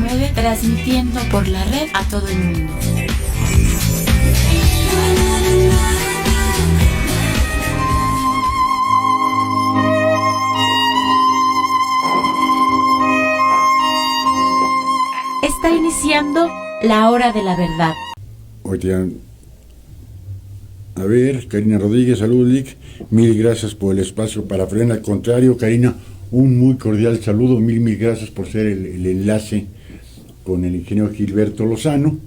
89, transmitiendo por la red a todo el mundo. Está iniciando la hora de la verdad. Oigan, a ver, Karina Rodríguez, saludos, Lick. Mil gracias por el espacio para Frena. Al contrario, Karina, un muy cordial saludo. Mil gracias por ser el enlace con el ingeniero Gilberto Lozano.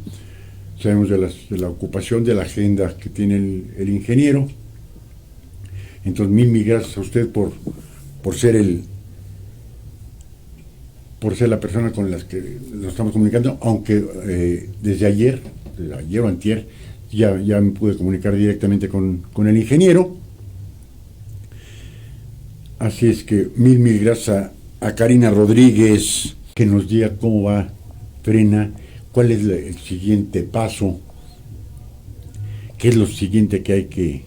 Sabemos de la ocupación, de la agenda que tiene el ingeniero. Entonces, mil gracias a usted por ser por ser la persona con la que nos estamos comunicando, aunque desde ayer o antier, ya me pude comunicar directamente con el ingeniero. Así es que mil gracias a Karina Rodríguez, que nos diga cómo va Frena, cuál es el siguiente paso, qué es lo siguiente que hay que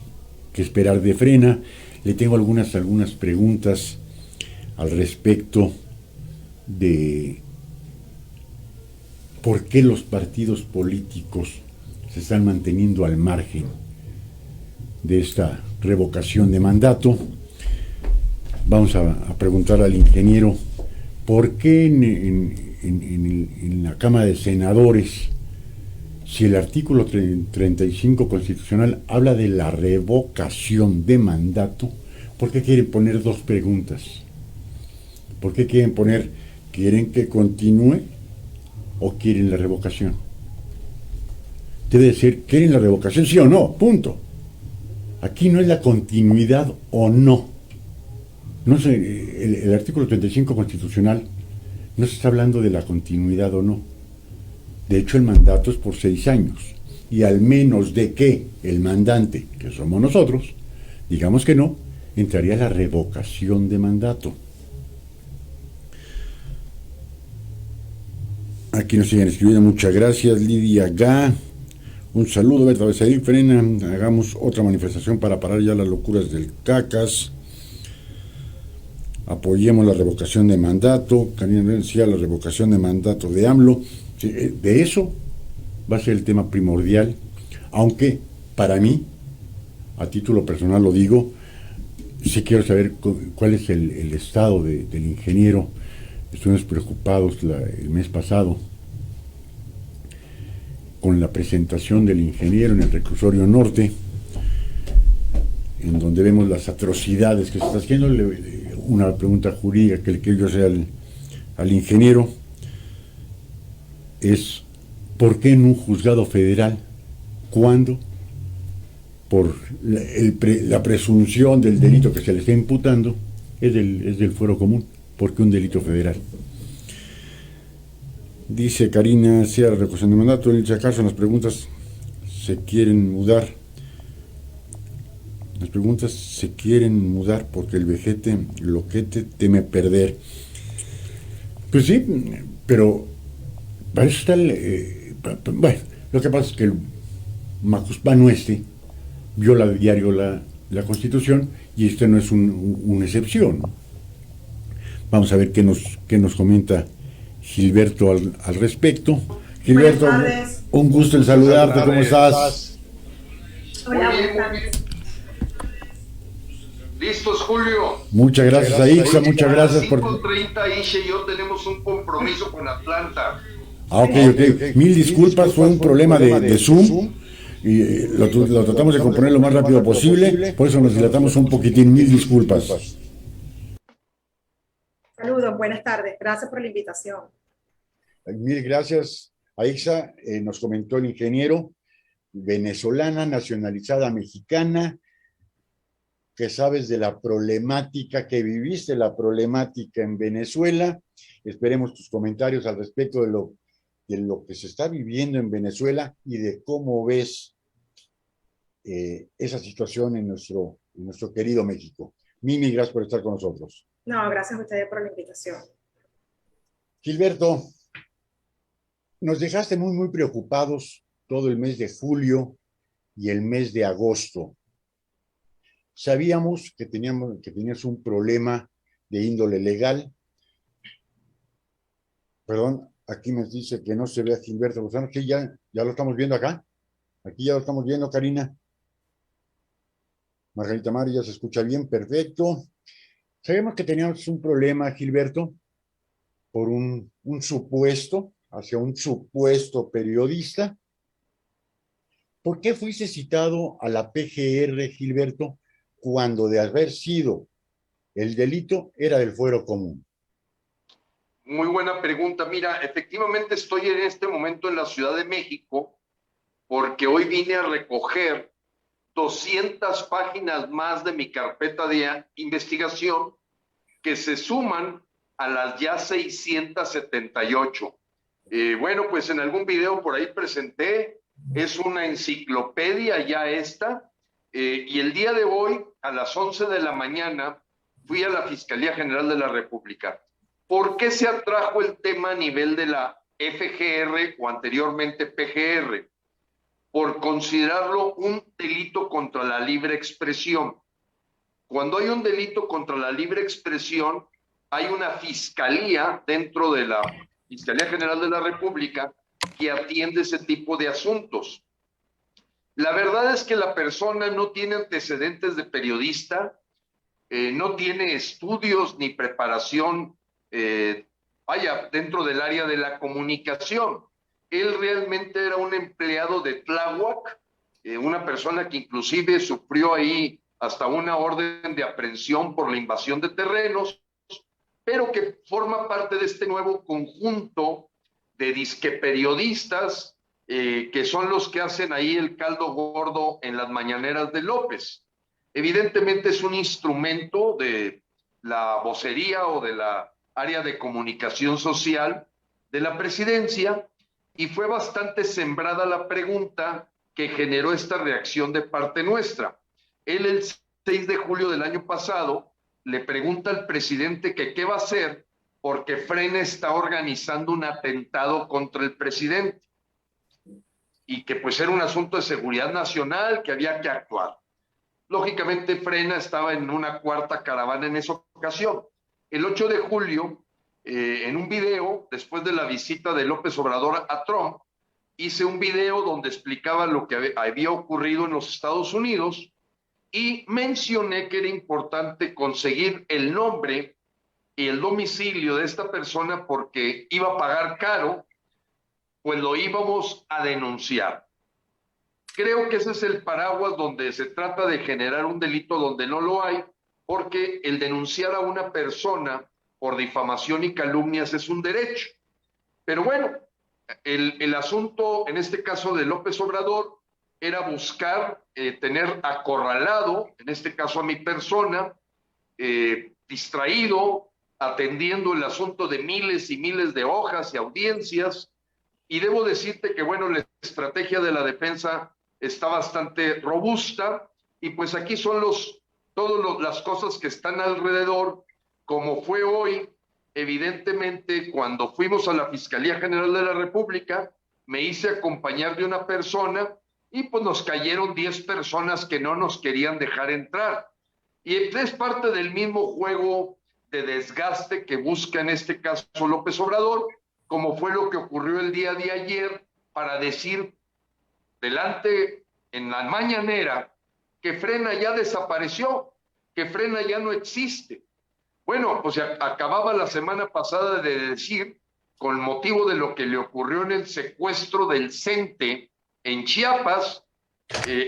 esperar de Frena. Le tengo algunas preguntas al respecto de por qué los partidos políticos se están manteniendo al margen de esta revocación de mandato. Vamos a preguntar al ingeniero por qué en la Cámara de Senadores, si el artículo 35 constitucional habla de la revocación de mandato, ¿por qué quieren poner dos preguntas? ¿Por qué quieren que continúe o quieren la revocación? Debe decir, ¿quieren la revocación sí o no? Punto. Aquí no es la continuidad o no. No sé, el artículo 35 constitucional no se está hablando de la continuidad o no. De hecho, el mandato es por 6 años. Y al menos de que el mandante, que somos nosotros, digamos que no, entraría la revocación de mandato. Aquí nos siguen escribiendo, muchas gracias, Lidia Gá. Un saludo, Berta Becerril, Frena. Hagamos otra manifestación para parar ya las locuras del Cacas. Apoyemos la revocación de mandato. Karina decía la revocación de mandato de AMLO. De eso va a ser el tema primordial, aunque para mí, a título personal lo digo, sí quiero saber cuál es el estado del ingeniero. Estuvimos preocupados el mes pasado con la presentación del ingeniero en el reclusorio norte, en donde vemos las atrocidades que se está haciendo. Una pregunta jurídica que le quiero yo hacer al ingeniero es: ¿por qué en un juzgado federal, cuando por la presunción del delito que se le está imputando es del fuero común? ¿Por qué un delito federal? Dice Karina, sea la revocación de mandato. En el caso, las preguntas se quieren mudar. Las preguntas se quieren mudar porque el vejete loquete teme perder. Pues sí, pero para eso está bueno, lo que pasa es que el macuspano viola de diario la Constitución, y este no es una excepción. Vamos a ver qué nos comenta Gilberto al respecto. Gilberto, un gusto en saludarte. ¿Cómo estás? Hola, buenas tardes. Listos, Julio. Muchas gracias a Ixa, muchas gracias por... 5:30, Isha y yo tenemos un compromiso con Atlanta. Ok. Mil disculpas, fue un problema de Zoom, y lo tratamos de componer lo más rápido posible, por eso nos dilatamos un poquitín. Mil disculpas. Saludos, buenas tardes. Gracias por la invitación. Mil gracias a Ixa. Nos comentó el ingeniero, venezolana, nacionalizada mexicana, que sabes de la problemática, que viviste la problemática en Venezuela. Esperemos tus comentarios al respecto de lo que se está viviendo en Venezuela y de cómo ves esa situación en nuestro querido México. Mil gracias por estar con nosotros. No, gracias a ustedes por la invitación. Gilberto, nos dejaste muy preocupados todo el mes de julio y el mes de agosto. Sabíamos que tenías un problema de índole legal, Aquí me dice que no se ve a Gilberto Lozano, que ya lo estamos viendo acá. Aquí ya lo estamos viendo, Karina. Margarita Mari ya se escucha bien, perfecto. Sabemos que teníamos un problema, Gilberto, por un supuesto, hacia un supuesto periodista. ¿Por qué fuiste citado a la PGR, Gilberto, cuando de haber sido el delito era del fuero común? Muy buena pregunta. Mira, efectivamente estoy en este momento en la Ciudad de México porque hoy vine a recoger 200 páginas más de mi carpeta de investigación que se suman a las ya 678. Bueno, pues en algún video por ahí presenté, es una enciclopedia ya esta, y el día de hoy, a las 11 de la mañana, fui a la Fiscalía General de la República. ¿Por qué se atrajo el tema a nivel de la FGR o anteriormente PGR? Por considerarlo un delito contra la libre expresión. Cuando hay un delito contra la libre expresión, hay una fiscalía dentro de la Fiscalía General de la República que atiende ese tipo de asuntos. La verdad es que la persona no tiene antecedentes de periodista, no tiene estudios ni preparación, dentro del área de la comunicación. Él realmente era un empleado de Tláhuac, una persona que inclusive sufrió ahí hasta una orden de aprehensión por la invasión de terrenos, pero que forma parte de este nuevo conjunto de disque periodistas que son los que hacen ahí el caldo gordo en las mañaneras de López. Evidentemente es un instrumento de la vocería o de la área de comunicación social de la presidencia, y fue bastante sembrada la pregunta que generó esta reacción de parte nuestra. Él el 6 de julio del año pasado le pregunta al presidente que qué va a hacer porque Frena está organizando un atentado contra el presidente y que pues era un asunto de seguridad nacional, que había que actuar. Lógicamente Frena estaba en una cuarta caravana en esa ocasión. El 8 de julio, en un video, después de la visita de López Obrador a Trump, hice un video donde explicaba lo que había ocurrido en los Estados Unidos y mencioné que era importante conseguir el nombre y el domicilio de esta persona porque iba a pagar caro, pues lo íbamos a denunciar. Creo que ese es el paraguas donde se trata de generar un delito donde no lo hay, porque el denunciar a una persona por difamación y calumnias es un derecho. Pero bueno, el asunto en este caso de López Obrador era buscar tener acorralado, en este caso a mi persona, distraído, atendiendo el asunto de miles y miles de hojas y audiencias. Y debo decirte que, bueno, la estrategia de la defensa está bastante robusta y pues aquí son todas las cosas que están alrededor, como fue hoy. Evidentemente, cuando fuimos a la Fiscalía General de la República, me hice acompañar de una persona y pues nos cayeron 10 personas que no nos querían dejar entrar. Y es parte del mismo juego de desgaste que busca en este caso López Obrador, como fue lo que ocurrió el día de ayer, para decir delante en la mañanera que Frena ya desapareció, que Frena ya no existe. Bueno, pues acababa la semana pasada de decir, con motivo de lo que le ocurrió en el secuestro del CENTE en Chiapas,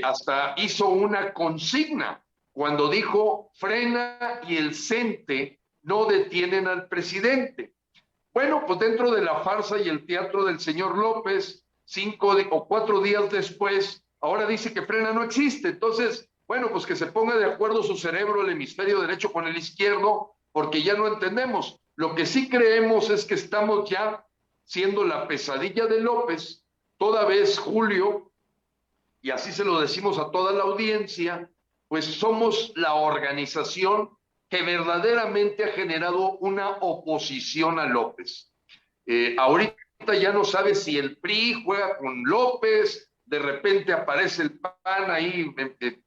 hasta hizo una consigna cuando dijo: Frena y el CENTE no detienen al presidente. Bueno, pues dentro de la farsa y el teatro del señor López, 5 o 4 días después, ahora dice que Frena no existe. Entonces, bueno, pues que se ponga de acuerdo su cerebro, el hemisferio derecho con el izquierdo, porque ya no entendemos. Lo que sí creemos es que estamos ya siendo la pesadilla de López, toda vez, Julio, y así se lo decimos a toda la audiencia, pues somos la organización que verdaderamente ha generado una oposición a López. Ahorita ya no sabe si el PRI juega con López, de repente aparece el PAN ahí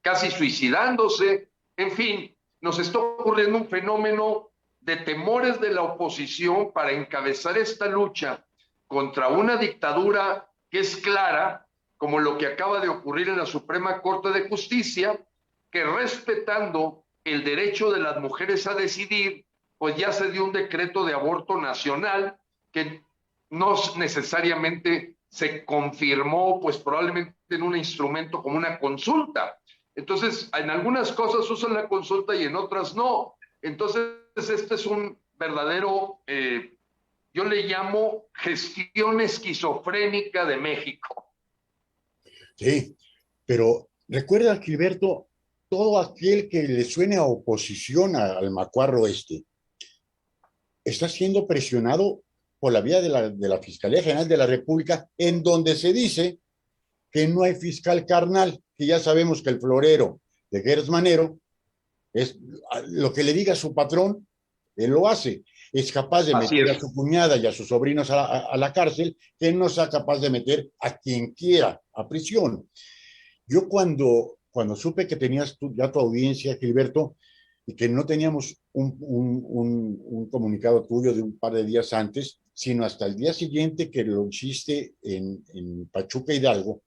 casi suicidándose. En fin, nos está ocurriendo un fenómeno de temores de la oposición para encabezar esta lucha contra una dictadura que es clara, como lo que acaba de ocurrir en la Suprema Corte de Justicia, que respetando el derecho de las mujeres a decidir, pues ya se dio un decreto de aborto nacional que no necesariamente se confirmó, pues probablemente en un instrumento como una consulta. Entonces, en algunas cosas usan la consulta y en otras no. Entonces, este es un verdadero, yo le llamo gestión esquizofrénica de México. Sí, pero recuerda, Gilberto, todo aquel que le suene a oposición al macuarro está siendo presionado por la vía de la Fiscalía General de la República, en donde se dice que no hay fiscal carnal, que ya sabemos que el florero de Gers Manero es lo que le diga a su patrón, él lo hace. Es capaz de Así meter es. a su cuñada y a sus sobrinos a la cárcel, que no sea capaz de meter a quien quiera a prisión. Yo cuando supe que tenías ya tu audiencia, Gilberto, y que no teníamos un comunicado tuyo de un par de días antes, sino hasta el día siguiente que lo hiciste en Pachuca Hidalgo,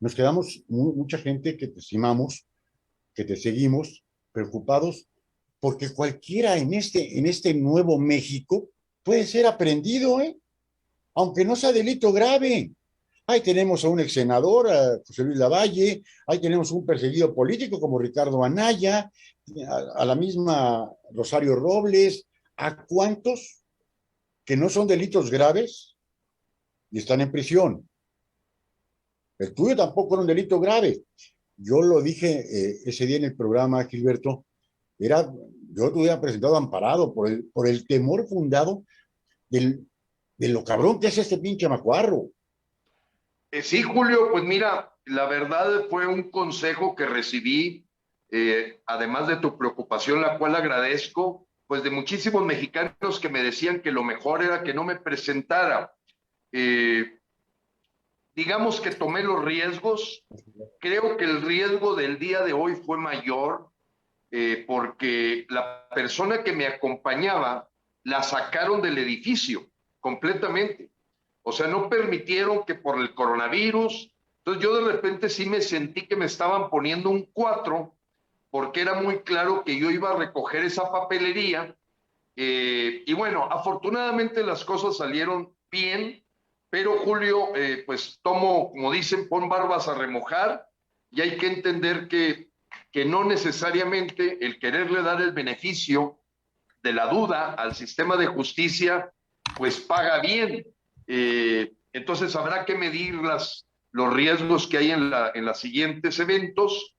nos quedamos mucha gente que te estimamos, que te seguimos, preocupados, porque cualquiera en este nuevo México puede ser aprendido, aunque no sea delito grave. Ahí tenemos a un ex senador, a José Luis Lavalle, ahí tenemos un perseguido político como Ricardo Anaya, a la misma Rosario Robles, ¿a cuántos que no son delitos graves y están en prisión? El tuyo tampoco era un delito grave. Yo lo dije ese día en el programa, Gilberto, yo te hubiera presentado amparado por el temor fundado de lo cabrón que es este pinche macuarro. Sí, Julio, pues mira, la verdad fue un consejo que recibí, además de tu preocupación, la cual agradezco, pues de muchísimos mexicanos que me decían que lo mejor era que no me presentara. Digamos que tomé los riesgos. Creo que el riesgo del día de hoy fue mayor, porque la persona que me acompañaba la sacaron del edificio completamente. O sea, no permitieron que por el coronavirus. Entonces yo de repente sí me sentí que me estaban poniendo un 4, porque era muy claro que yo iba a recoger esa papelería. Y bueno, afortunadamente las cosas salieron bien, pero Julio, pues tomo, como dicen, pon barbas a remojar, y hay que entender que no necesariamente el quererle dar el beneficio de la duda al sistema de justicia, pues paga bien. Entonces habrá que medir los riesgos que hay en los siguientes eventos,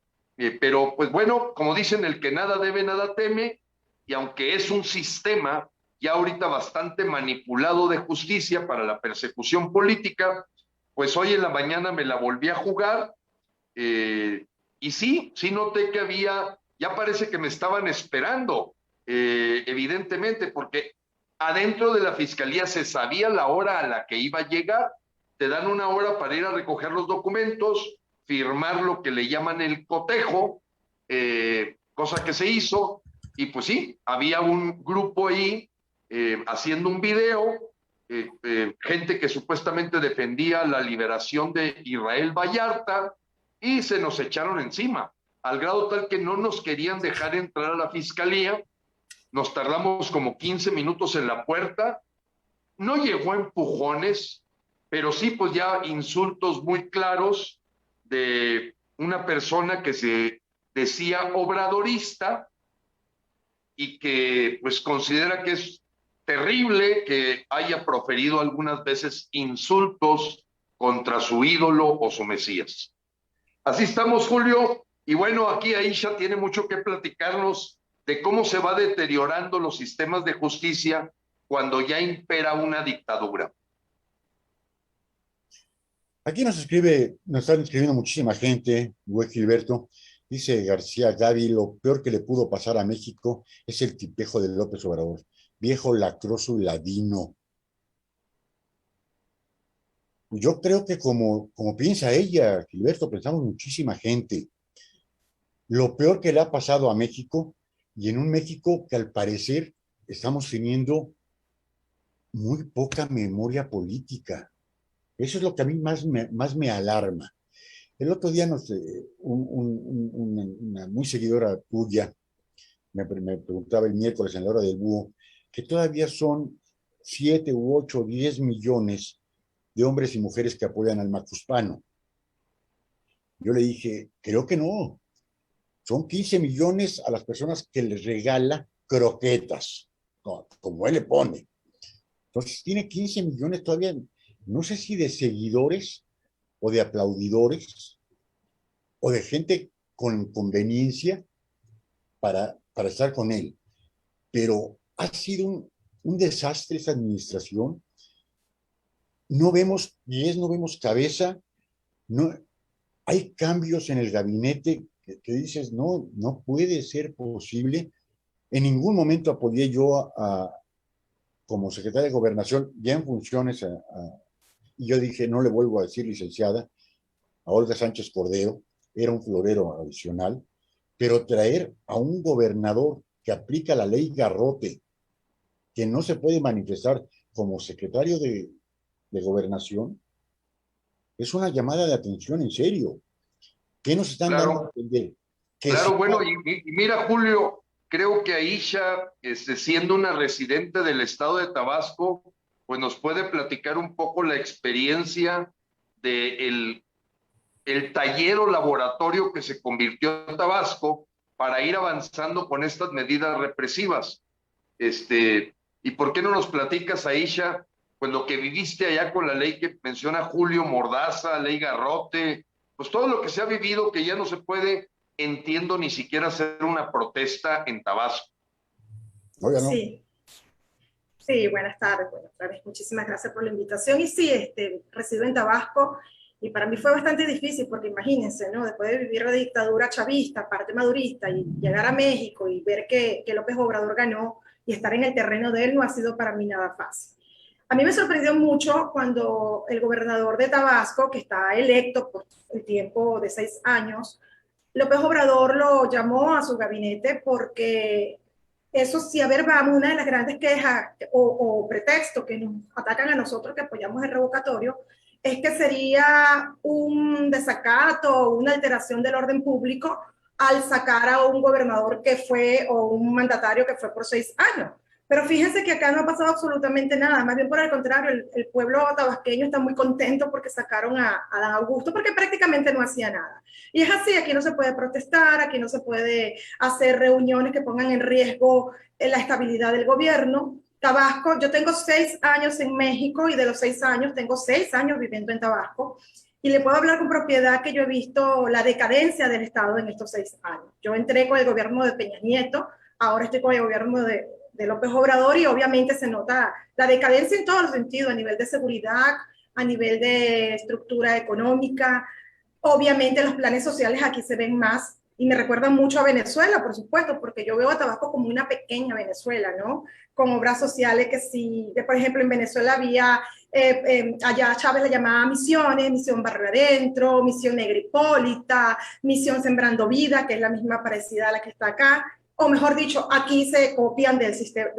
pero pues bueno, como dicen, el que nada debe, nada teme, y aunque es un sistema ya ahorita bastante manipulado de justicia para la persecución política, pues hoy en la mañana me la volví a jugar, y sí noté que ya parece que me estaban esperando, evidentemente, porque adentro de la fiscalía se sabía la hora a la que iba a llegar. Te dan una hora para ir a recoger los documentos, firmar lo que le llaman el cotejo, cosa que se hizo, y pues sí, había un grupo ahí haciendo un video, gente que supuestamente defendía la liberación de Israel Vallarta, y se nos echaron encima, al grado tal que no nos querían dejar entrar a la fiscalía. Nos tardamos como 15 minutos en la puerta. No llegó a empujones, pero sí pues ya insultos muy claros de una persona que se decía obradorista y que pues considera que es terrible que haya proferido algunas veces insultos contra su ídolo o su Mesías. Así estamos, Julio, y bueno, aquí Aisha tiene mucho que platicarnos de cómo se va deteriorando los sistemas de justicia cuando ya impera una dictadura. Aquí nos están escribiendo muchísima gente, güey Gilberto. Dice García Gaby, lo peor que le pudo pasar a México es el tipejo de López Obrador. Viejo lacroso y ladino. Yo creo que como piensa ella, Gilberto, pensamos muchísima gente. Lo peor que le ha pasado a México, y en un México que al parecer estamos teniendo muy poca memoria política. Eso es lo que a mí más me alarma. El otro día una muy seguidora tuya me preguntaba el miércoles en la hora del búho que todavía son 7 u 8 o 10 millones de hombres y mujeres que apoyan al Macuspano. Yo le dije, creo que no. Son 15 millones a las personas que les regala croquetas, como él le pone. Entonces tiene 15 millones todavía, no sé si de seguidores o de aplaudidores o de gente con conveniencia para estar con él. Pero ha sido un desastre esa administración. No vemos pies, no vemos cabeza, no, hay cambios en el gabinete que dices, no puede ser posible. En ningún momento apoyé yo como secretaria de Gobernación, ya en funciones, y yo dije, no le vuelvo a decir licenciada, a Olga Sánchez Cordero, era un florero adicional, pero traer a un gobernador que aplica la ley Garrote, que no se puede manifestar como secretario de Gobernación, es una llamada de atención en serio. ¿Qué nos están dando a Claro, entender? Que si claro, bueno, y mira, Julio, creo que Aisha, siendo una residente del estado de Tabasco, pues nos puede platicar un poco la experiencia de el taller o laboratorio que se convirtió en Tabasco para ir avanzando con estas medidas represivas. ¿Y por qué no nos platicas, Aisha, pues lo que viviste allá con la ley que menciona Julio, Mordaza, ley Garrote, pues todo lo que se ha vivido que ya no se puede, entiendo, ni siquiera hacer una protesta en Tabasco? oiga, no. Sí, sí, buenas tardes, muchísimas gracias por la invitación. Y sí, resido en Tabasco y para mí fue bastante difícil porque imagínense, ¿no? Después de vivir la dictadura chavista, parte madurista, y llegar a México y ver que López Obrador ganó y estar en el terreno de él no ha sido para mí nada fácil. A mí me sorprendió mucho cuando el gobernador de Tabasco, que está electo por el tiempo de 6 años, López Obrador lo llamó a su gabinete porque eso sí, a ver, vamos, una de las grandes quejas o pretextos que nos atacan a nosotros que apoyamos el revocatorio es que sería un desacato o una alteración del orden público al sacar a un gobernador que fue o un mandatario que fue por 6 años. Pero fíjense que acá no ha pasado absolutamente nada, más bien por el contrario, el pueblo tabasqueño está muy contento porque sacaron a Dan Augusto, porque prácticamente no hacía nada. Y es así, aquí no se puede protestar, aquí no se puede hacer reuniones que pongan en riesgo la estabilidad del gobierno. Tabasco, yo tengo 6 años en México y de los 6 años tengo 6 años viviendo en Tabasco y le puedo hablar con propiedad que yo he visto la decadencia del Estado en estos 6 años. Yo entré con el gobierno de Peña Nieto, ahora estoy con el gobierno de López Obrador y obviamente se nota la decadencia en todos los sentidos, a nivel de seguridad, a nivel de estructura económica. Obviamente los planes sociales aquí se ven más y me recuerdan mucho a Venezuela, por supuesto, porque yo veo a Tabasco como una pequeña Venezuela, ¿no? Con obras sociales que sí, por ejemplo, en Venezuela había, allá Chávez le llamaba misiones, Misión Barrio Adentro, Misión Negra Hipólita, Misión Sembrando Vida, que es la misma parecida a la que está acá, o mejor dicho, aquí se copian de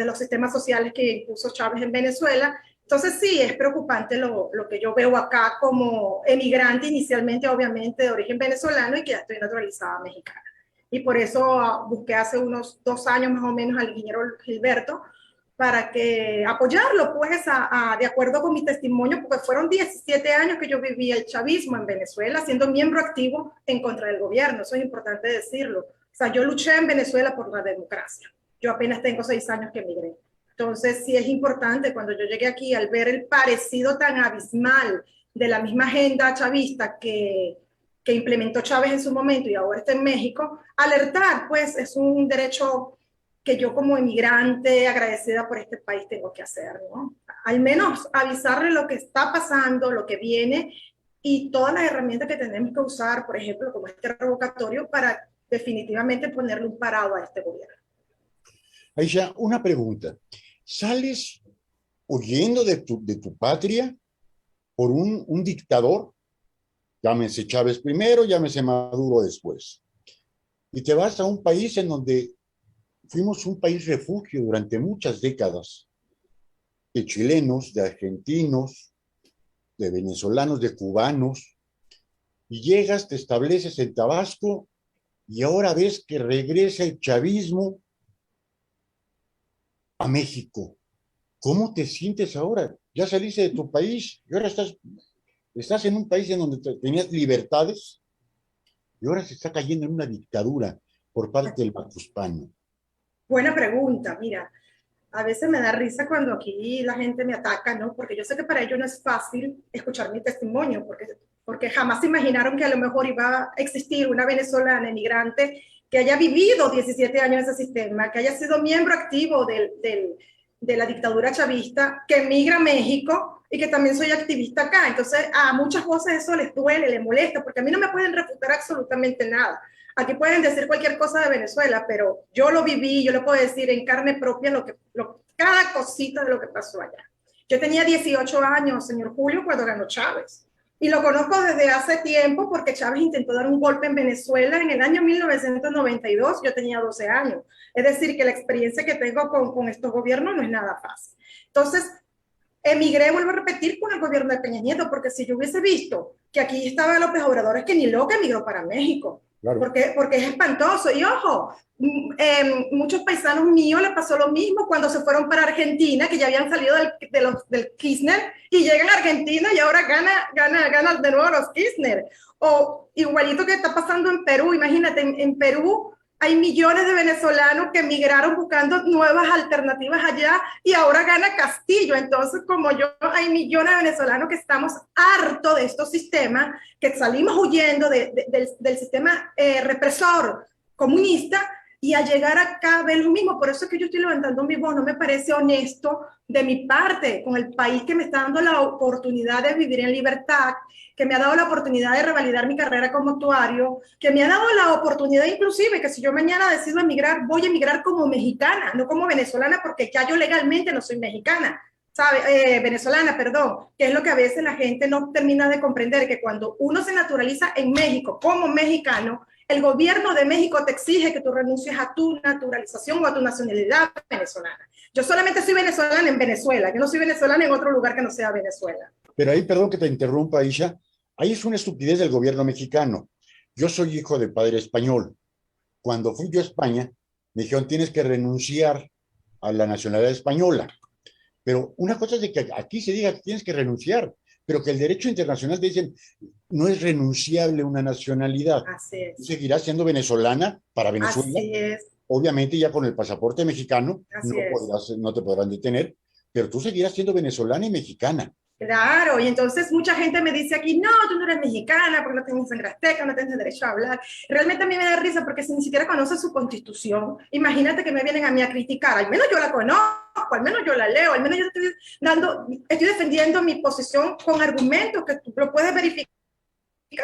los sistemas sociales que impuso Chávez en Venezuela. Entonces sí, es preocupante lo que yo veo acá como emigrante inicialmente, obviamente, de origen venezolano y que ya estoy naturalizada mexicana. Y por eso busqué hace unos 2 años más o menos al ingeniero Gilberto para que apoyarlo, pues, de acuerdo con mi testimonio, porque fueron 17 años que yo viví el chavismo en Venezuela, siendo miembro activo en contra del gobierno, eso es importante decirlo. O sea, yo luché en Venezuela por la democracia. Yo apenas tengo 6 años que emigré. Entonces, sí es importante cuando yo llegué aquí, al ver el parecido tan abismal de la misma agenda chavista que implementó Chávez en su momento y ahora está en México, alertar, pues es un derecho que yo como emigrante agradecida por este país tengo que hacer, ¿no? Al menos avisarle lo que está pasando, lo que viene y todas las herramientas que tenemos que usar, por ejemplo, como este revocatorio, para definitivamente ponerle un parado a este gobierno. Aisha, una pregunta. ¿Sales huyendo de tu patria por un dictador? Llámese Chávez primero, llámese Maduro después. Y te vas a un país en donde fuimos un país refugio durante muchas décadas. de chilenos, de argentinos, de venezolanos, de cubanos, y llegas, te estableces en Tabasco, y ahora ves que regresa el chavismo a México. ¿Cómo te sientes ahora? Ya saliste de tu país y ahora estás en un país en donde tenías libertades y ahora se está cayendo en una dictadura por parte del Macuspano. Buena pregunta, mira. A veces me da risa cuando aquí la gente me ataca, ¿no? Porque yo sé que para ellos no es fácil escuchar mi testimonio, porque jamás se imaginaron que a lo mejor iba a existir una venezolana emigrante que haya vivido 17 años en ese sistema, que haya sido miembro activo de la dictadura chavista, que emigra a México y que también soy activista acá. Entonces, a muchas voces eso les duele, les molesta, porque a mí no me pueden refutar absolutamente nada. Aquí pueden decir cualquier cosa de Venezuela, pero yo lo viví, yo le puedo decir en carne propia cada cosita de lo que pasó allá. Yo tenía 18 años, señor Julio, cuando ganó Chávez. Y lo conozco desde hace tiempo porque Chávez intentó dar un golpe en Venezuela en el año 1992. Yo tenía 12 años. Es decir, que la experiencia que tengo con estos gobiernos no es nada fácil. Entonces, emigré, vuelvo a repetir, con el gobierno de Peña Nieto, porque si yo hubiese visto que aquí estaba López Obrador, es que ni loca emigró para México. Claro. Porque es espantoso. Y ojo, muchos paisanos míos les pasó lo mismo cuando se fueron para Argentina, que ya habían salido del Kirchner, y llegan a Argentina y ahora gana de nuevo los Kirchner. O igualito que está pasando en Perú. Imagínate, en Perú hay millones de venezolanos que emigraron buscando nuevas alternativas allá y ahora gana Castillo. Entonces, como yo, hay millones de venezolanos que estamos hartos de estos sistemas, que salimos huyendo del sistema represor comunista, y a llegar acá ven lo mismo. Por eso es que yo estoy levantando mi voz. No me parece honesto de mi parte con el país que me está dando la oportunidad de vivir en libertad, que me ha dado la oportunidad de revalidar mi carrera como actuario, que me ha dado la oportunidad inclusive que si yo mañana decido emigrar, voy a emigrar como mexicana, no como venezolana, porque ya yo legalmente no soy mexicana, ¿sabe? Venezolana, perdón, que es lo que a veces la gente no termina de comprender, que cuando uno se naturaliza en México como mexicano, el gobierno de México te exige que tú renuncies a tu naturalización o a tu nacionalidad venezolana. Yo solamente soy venezolana en Venezuela, yo no soy venezolana en otro lugar que no sea Venezuela. Pero ahí, perdón que te interrumpa, Isha, ahí es una estupidez del gobierno mexicano. Yo soy hijo de padre español. Cuando fui yo a España, me dijeron, tienes que renunciar a la nacionalidad española. Pero una cosa es de que aquí se diga que tienes que renunciar, pero que el derecho internacional te dicen, no es renunciable una nacionalidad. Así es. Tú seguirás siendo venezolana para Venezuela. Así es. Obviamente ya con el pasaporte mexicano no te podrán detener, pero tú seguirás siendo venezolana y mexicana. Claro, y entonces mucha gente me dice aquí, no, tú no eres mexicana porque no tienes sangre azteca, no tienes derecho a hablar. Realmente a mí me da risa porque si ni siquiera conoces su constitución, imagínate que me vienen a mí a criticar, al menos yo la conozco, al menos yo la leo, al menos yo estoy defendiendo mi posición con argumentos que tú lo puedes verificar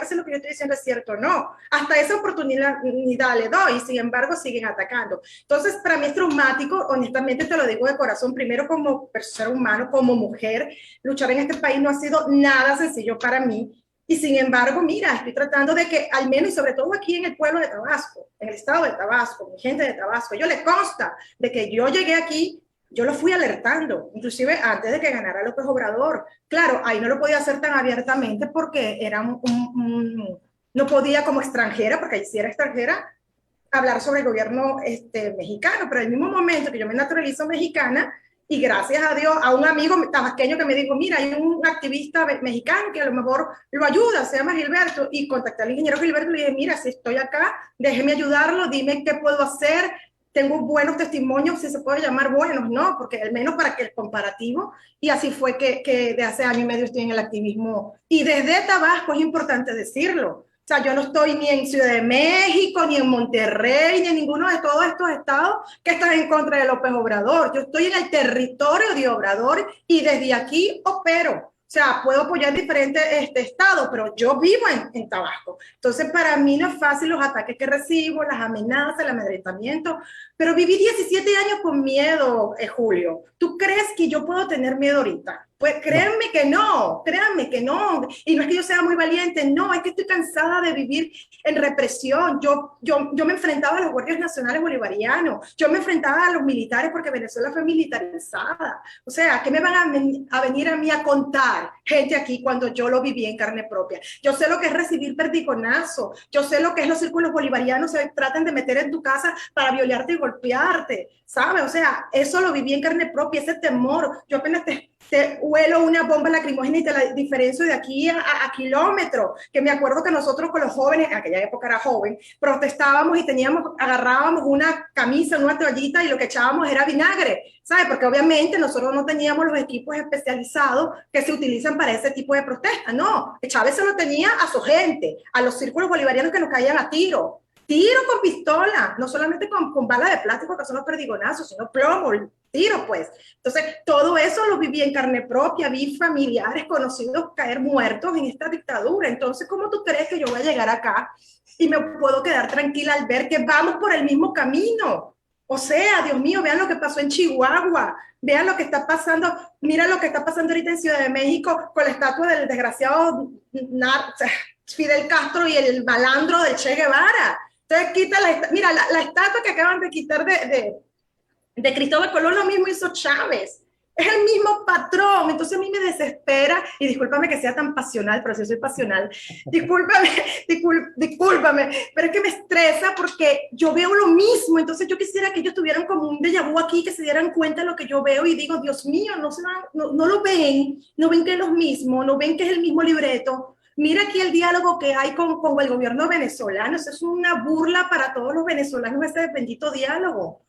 si lo que yo estoy diciendo es cierto o no. Hasta esa oportunidad le doy y sin embargo siguen atacando. Entonces, para mí es traumático, honestamente te lo digo de corazón, primero como ser humano, como mujer, luchar en este país no ha sido nada sencillo para mí. Y sin embargo, mira, estoy tratando de que al menos, y sobre todo aquí en el pueblo de Tabasco, en el estado de Tabasco, mi gente de Tabasco, yo le consta de que yo llegué aquí, yo lo fui alertando, inclusive antes de que ganara López Obrador. Claro, ahí no lo podía hacer tan abiertamente porque era no podía como extranjera, porque ahí sí era extranjera, hablar sobre el gobierno mexicano, pero en el mismo momento que yo me naturalizo mexicana, y gracias a Dios, a un amigo tabasqueño que me dijo, mira, hay un activista mexicano que a lo mejor lo ayuda, se llama Gilberto, y contacté al ingeniero Gilberto y le dije, mira, si estoy acá, déjeme ayudarlo, dime qué puedo hacer. Tengo buenos testimonios, si se puede llamar buenos, ¿no? Porque al menos para que el comparativo, y así fue que de hace año y medio estoy en el activismo. Y desde Tabasco, es importante decirlo. O sea, yo no estoy ni en Ciudad de México, ni en Monterrey, ni en ninguno de todos estos estados que están en contra de López Obrador. Yo estoy en el territorio de Obrador y desde aquí opero. O sea, puedo apoyar diferentes estados, pero yo vivo en Tabasco. Entonces, para mí no es fácil los ataques que recibo, las amenazas, el amedrentamiento, pero viví 17 años con miedo, Julio. ¿Tú crees que yo puedo tener miedo ahorita? Pues créanme que no, créanme que no. Y no es que yo sea muy valiente, no, es que estoy cansada de vivir en represión. Yo me enfrentaba a los guardias nacionales bolivarianos, yo me enfrentaba a los militares porque Venezuela fue militarizada. O sea, ¿qué me van a venir a mí a contar gente aquí cuando yo lo viví en carne propia? Yo sé lo que es recibir perdigonazo, yo sé lo que es los círculos bolivarianos se tratan de meter en tu casa para violarte y golpearte, ¿sabes? O sea, eso lo viví en carne propia, ese temor. Yo apenas te huelo una bomba lacrimógena y te la diferencio de aquí a kilómetros, que me acuerdo que nosotros con los jóvenes, en aquella época era joven, protestábamos y agarrábamos una camisa, una toallita y lo que echábamos era vinagre, ¿sabes? Porque obviamente nosotros no teníamos los equipos especializados que se utilizan para ese tipo de protesta, no, Chávez se lo tenía a su gente, a los círculos bolivarianos que nos caían a tiro con pistola, no solamente con balas de plástico que son los perdigonazos, sino plomo, tiro pues. Entonces, todo eso lo viví en carne propia, vi familiares conocidos caer muertos en esta dictadura. Entonces, ¿cómo tú crees que yo voy a llegar acá y me puedo quedar tranquila al ver que vamos por el mismo camino? O sea, Dios mío, vean lo que pasó en Chihuahua, vean lo que está pasando, mira lo que está pasando ahorita en Ciudad de México con la estatua del desgraciado Fidel Castro y el malandro del Che Guevara. Entonces quita mira, la estatua que acaban de quitar de Cristóbal Colón, lo mismo hizo Chávez. Es el mismo patrón. Entonces a mí me desespera, y discúlpame que sea tan pasional, pero sí soy pasional. Discúlpame, pero es que me estresa porque yo veo lo mismo. Entonces yo quisiera que ellos tuvieran como un déjà vu aquí, que se dieran cuenta de lo que yo veo y digo, Dios mío, no lo ven, no ven que es lo mismo, no ven que es el mismo libreto. Mira aquí el diálogo que hay con el gobierno venezolano. Eso es una burla para todos los venezolanos, ese bendito diálogo.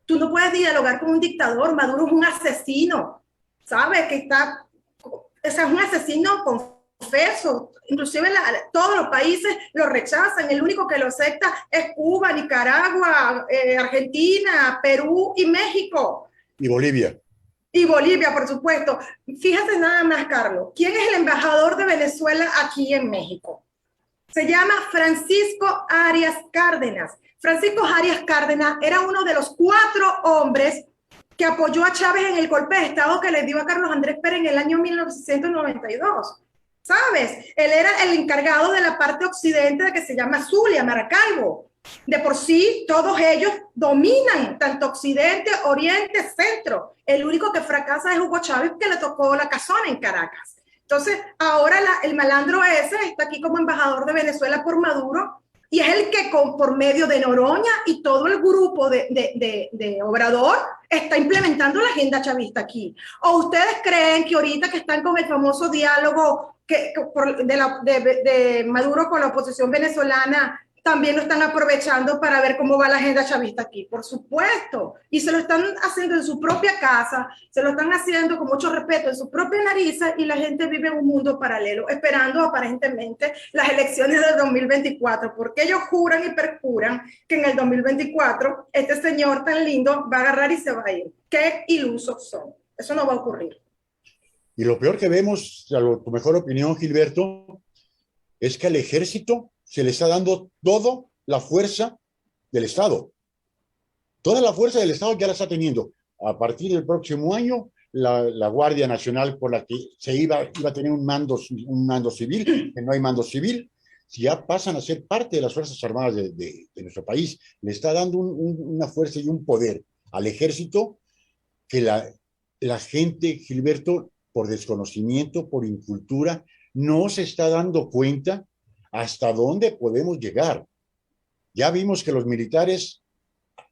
Tú no puedes dialogar con un dictador. Maduro es un asesino, ¿sabes? Es un asesino confeso. Inclusive todos los países lo rechazan. El único que lo acepta es Cuba, Nicaragua, Argentina, Perú y México. Y Bolivia. Y Bolivia, por supuesto. Fíjate nada más, Carlos. ¿Quién es el embajador de Venezuela aquí en México? Se llama Francisco Arias Cárdenas. Francisco Arias Cárdenas era uno de los 4 hombres que apoyó a Chávez en el golpe de Estado que le dio a Carlos Andrés Pérez en el año 1992. ¿Sabes? Él era el encargado de la parte occidente de que se llama Zulia, Maracaibo. De por sí, todos ellos dominan tanto occidente, oriente, centro. El único que fracasa es Hugo Chávez, que le tocó la casona en Caracas. Entonces, ahora el malandro ese está aquí como embajador de Venezuela por Maduro, y es el que por medio de Noroña y todo el grupo de Obrador está implementando la agenda chavista aquí. ¿O ustedes creen que ahorita que están con el famoso diálogo de Maduro con la oposición venezolana, también lo están aprovechando para ver cómo va la agenda chavista aquí? Por supuesto. Y se lo están haciendo en su propia casa, se lo están haciendo con mucho respeto en su propia nariz, y la gente vive en un mundo paralelo, esperando aparentemente las elecciones del 2024, porque ellos juran y perjuran que en el 2024 este señor tan lindo va a agarrar y se va a ir. ¡Qué ilusos son! Eso no va a ocurrir. Y lo peor que vemos, a tu mejor opinión, Gilberto, es que al ejército se le está dando toda la fuerza del Estado. Toda la fuerza del Estado ya la está teniendo. A partir del próximo año, la Guardia Nacional, por la que se iba a tener un mando civil, que no hay mando civil, si ya pasan a ser parte de las Fuerzas Armadas de nuestro país, le está dando una fuerza y un poder al ejército que la gente, Gilberto, por desconocimiento, por incultura, no se está dando cuenta hasta dónde podemos llegar. Ya vimos que los militares,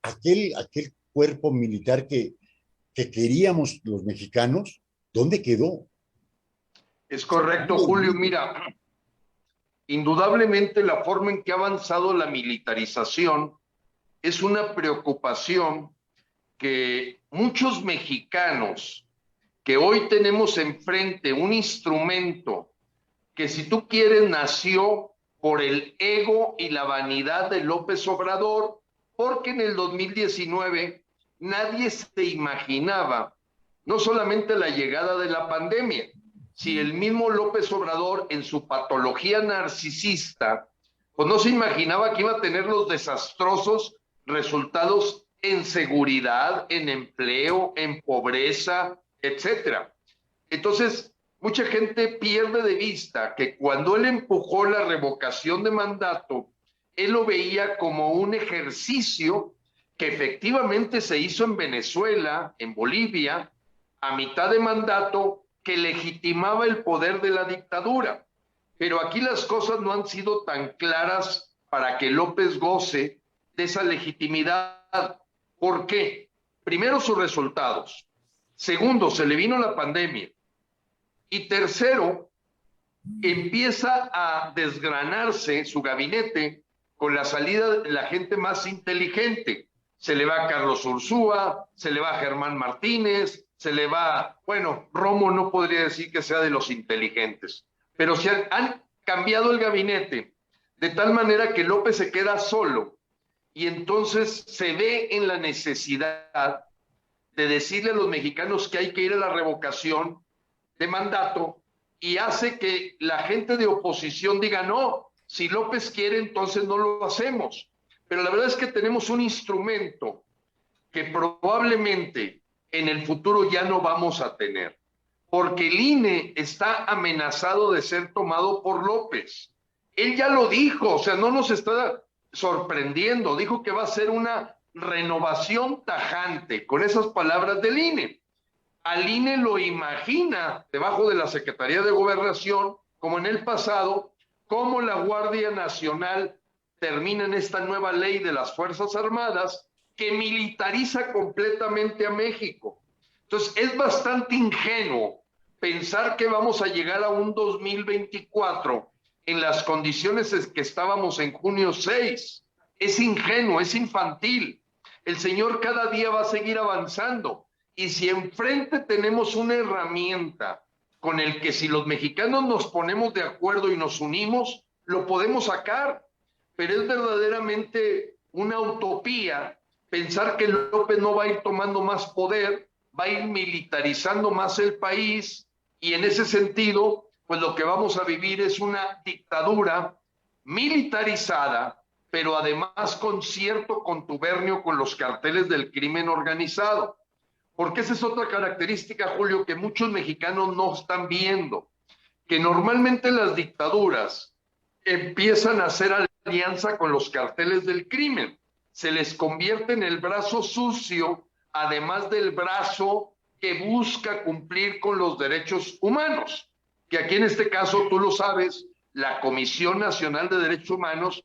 aquel cuerpo militar que queríamos los mexicanos, ¿dónde quedó? Es correcto, Julio. Mira, indudablemente la forma en que ha avanzado la militarización es una preocupación que muchos mexicanos que hoy tenemos enfrente un instrumento que, si tú quieres, nació por el ego y la vanidad de López Obrador, porque en el 2019 nadie se imaginaba no solamente la llegada de la pandemia, si el mismo López Obrador en su patología narcisista, pues no se imaginaba que iba a tener los desastrosos resultados en seguridad, en empleo, en pobreza, etcétera. Entonces, mucha gente pierde de vista que cuando él empujó la revocación de mandato, él lo veía como un ejercicio que efectivamente se hizo en Venezuela, en Bolivia, a mitad de mandato, que legitimaba el poder de la dictadura. Pero aquí las cosas no han sido tan claras para que López goce de esa legitimidad. ¿Por qué? Primero, sus resultados. Segundo, se le vino la pandemia. Y tercero, empieza a desgranarse su gabinete con la salida de la gente más inteligente. Se le va a Carlos Ursúa, se le va a Germán Martínez, se le va, bueno, Romo no podría decir que sea de los inteligentes, pero se han cambiado el gabinete de tal manera que López se queda solo y entonces se ve en la necesidad de decirle a los mexicanos que hay que ir a la revocación de mandato y hace que la gente de oposición diga no, si López quiere entonces no lo hacemos. Pero la verdad es que tenemos un instrumento que probablemente en el futuro ya no vamos a tener, porque el INE está amenazado de ser tomado por López. Él ya lo dijo, o sea, no nos está sorprendiendo, dijo que va a ser una renovación tajante con esas palabras del INE. Al INE lo imagina debajo de la Secretaría de Gobernación, como en el pasado, cómo la Guardia Nacional termina en esta nueva ley de las Fuerzas Armadas que militariza completamente a México. Entonces, es bastante ingenuo pensar que vamos a llegar a un 2024 en las condiciones en que estábamos en junio 6. Es ingenuo, es infantil. El señor cada día va a seguir avanzando. Y si enfrente tenemos una herramienta con el que si los mexicanos nos ponemos de acuerdo y nos unimos, lo podemos sacar. Pero es verdaderamente una utopía pensar que López no va a ir tomando más poder, va a ir militarizando más el país y en ese sentido, pues lo que vamos a vivir es una dictadura militarizada, pero además con cierto contubernio con los carteles del crimen organizado. Porque esa es otra característica, Julio, que muchos mexicanos no están viendo, que normalmente las dictaduras empiezan a hacer alianza con los carteles del crimen, se les convierte en el brazo sucio, además del brazo que busca cumplir con los derechos humanos, que aquí en este caso, tú lo sabes, la Comisión Nacional de Derechos Humanos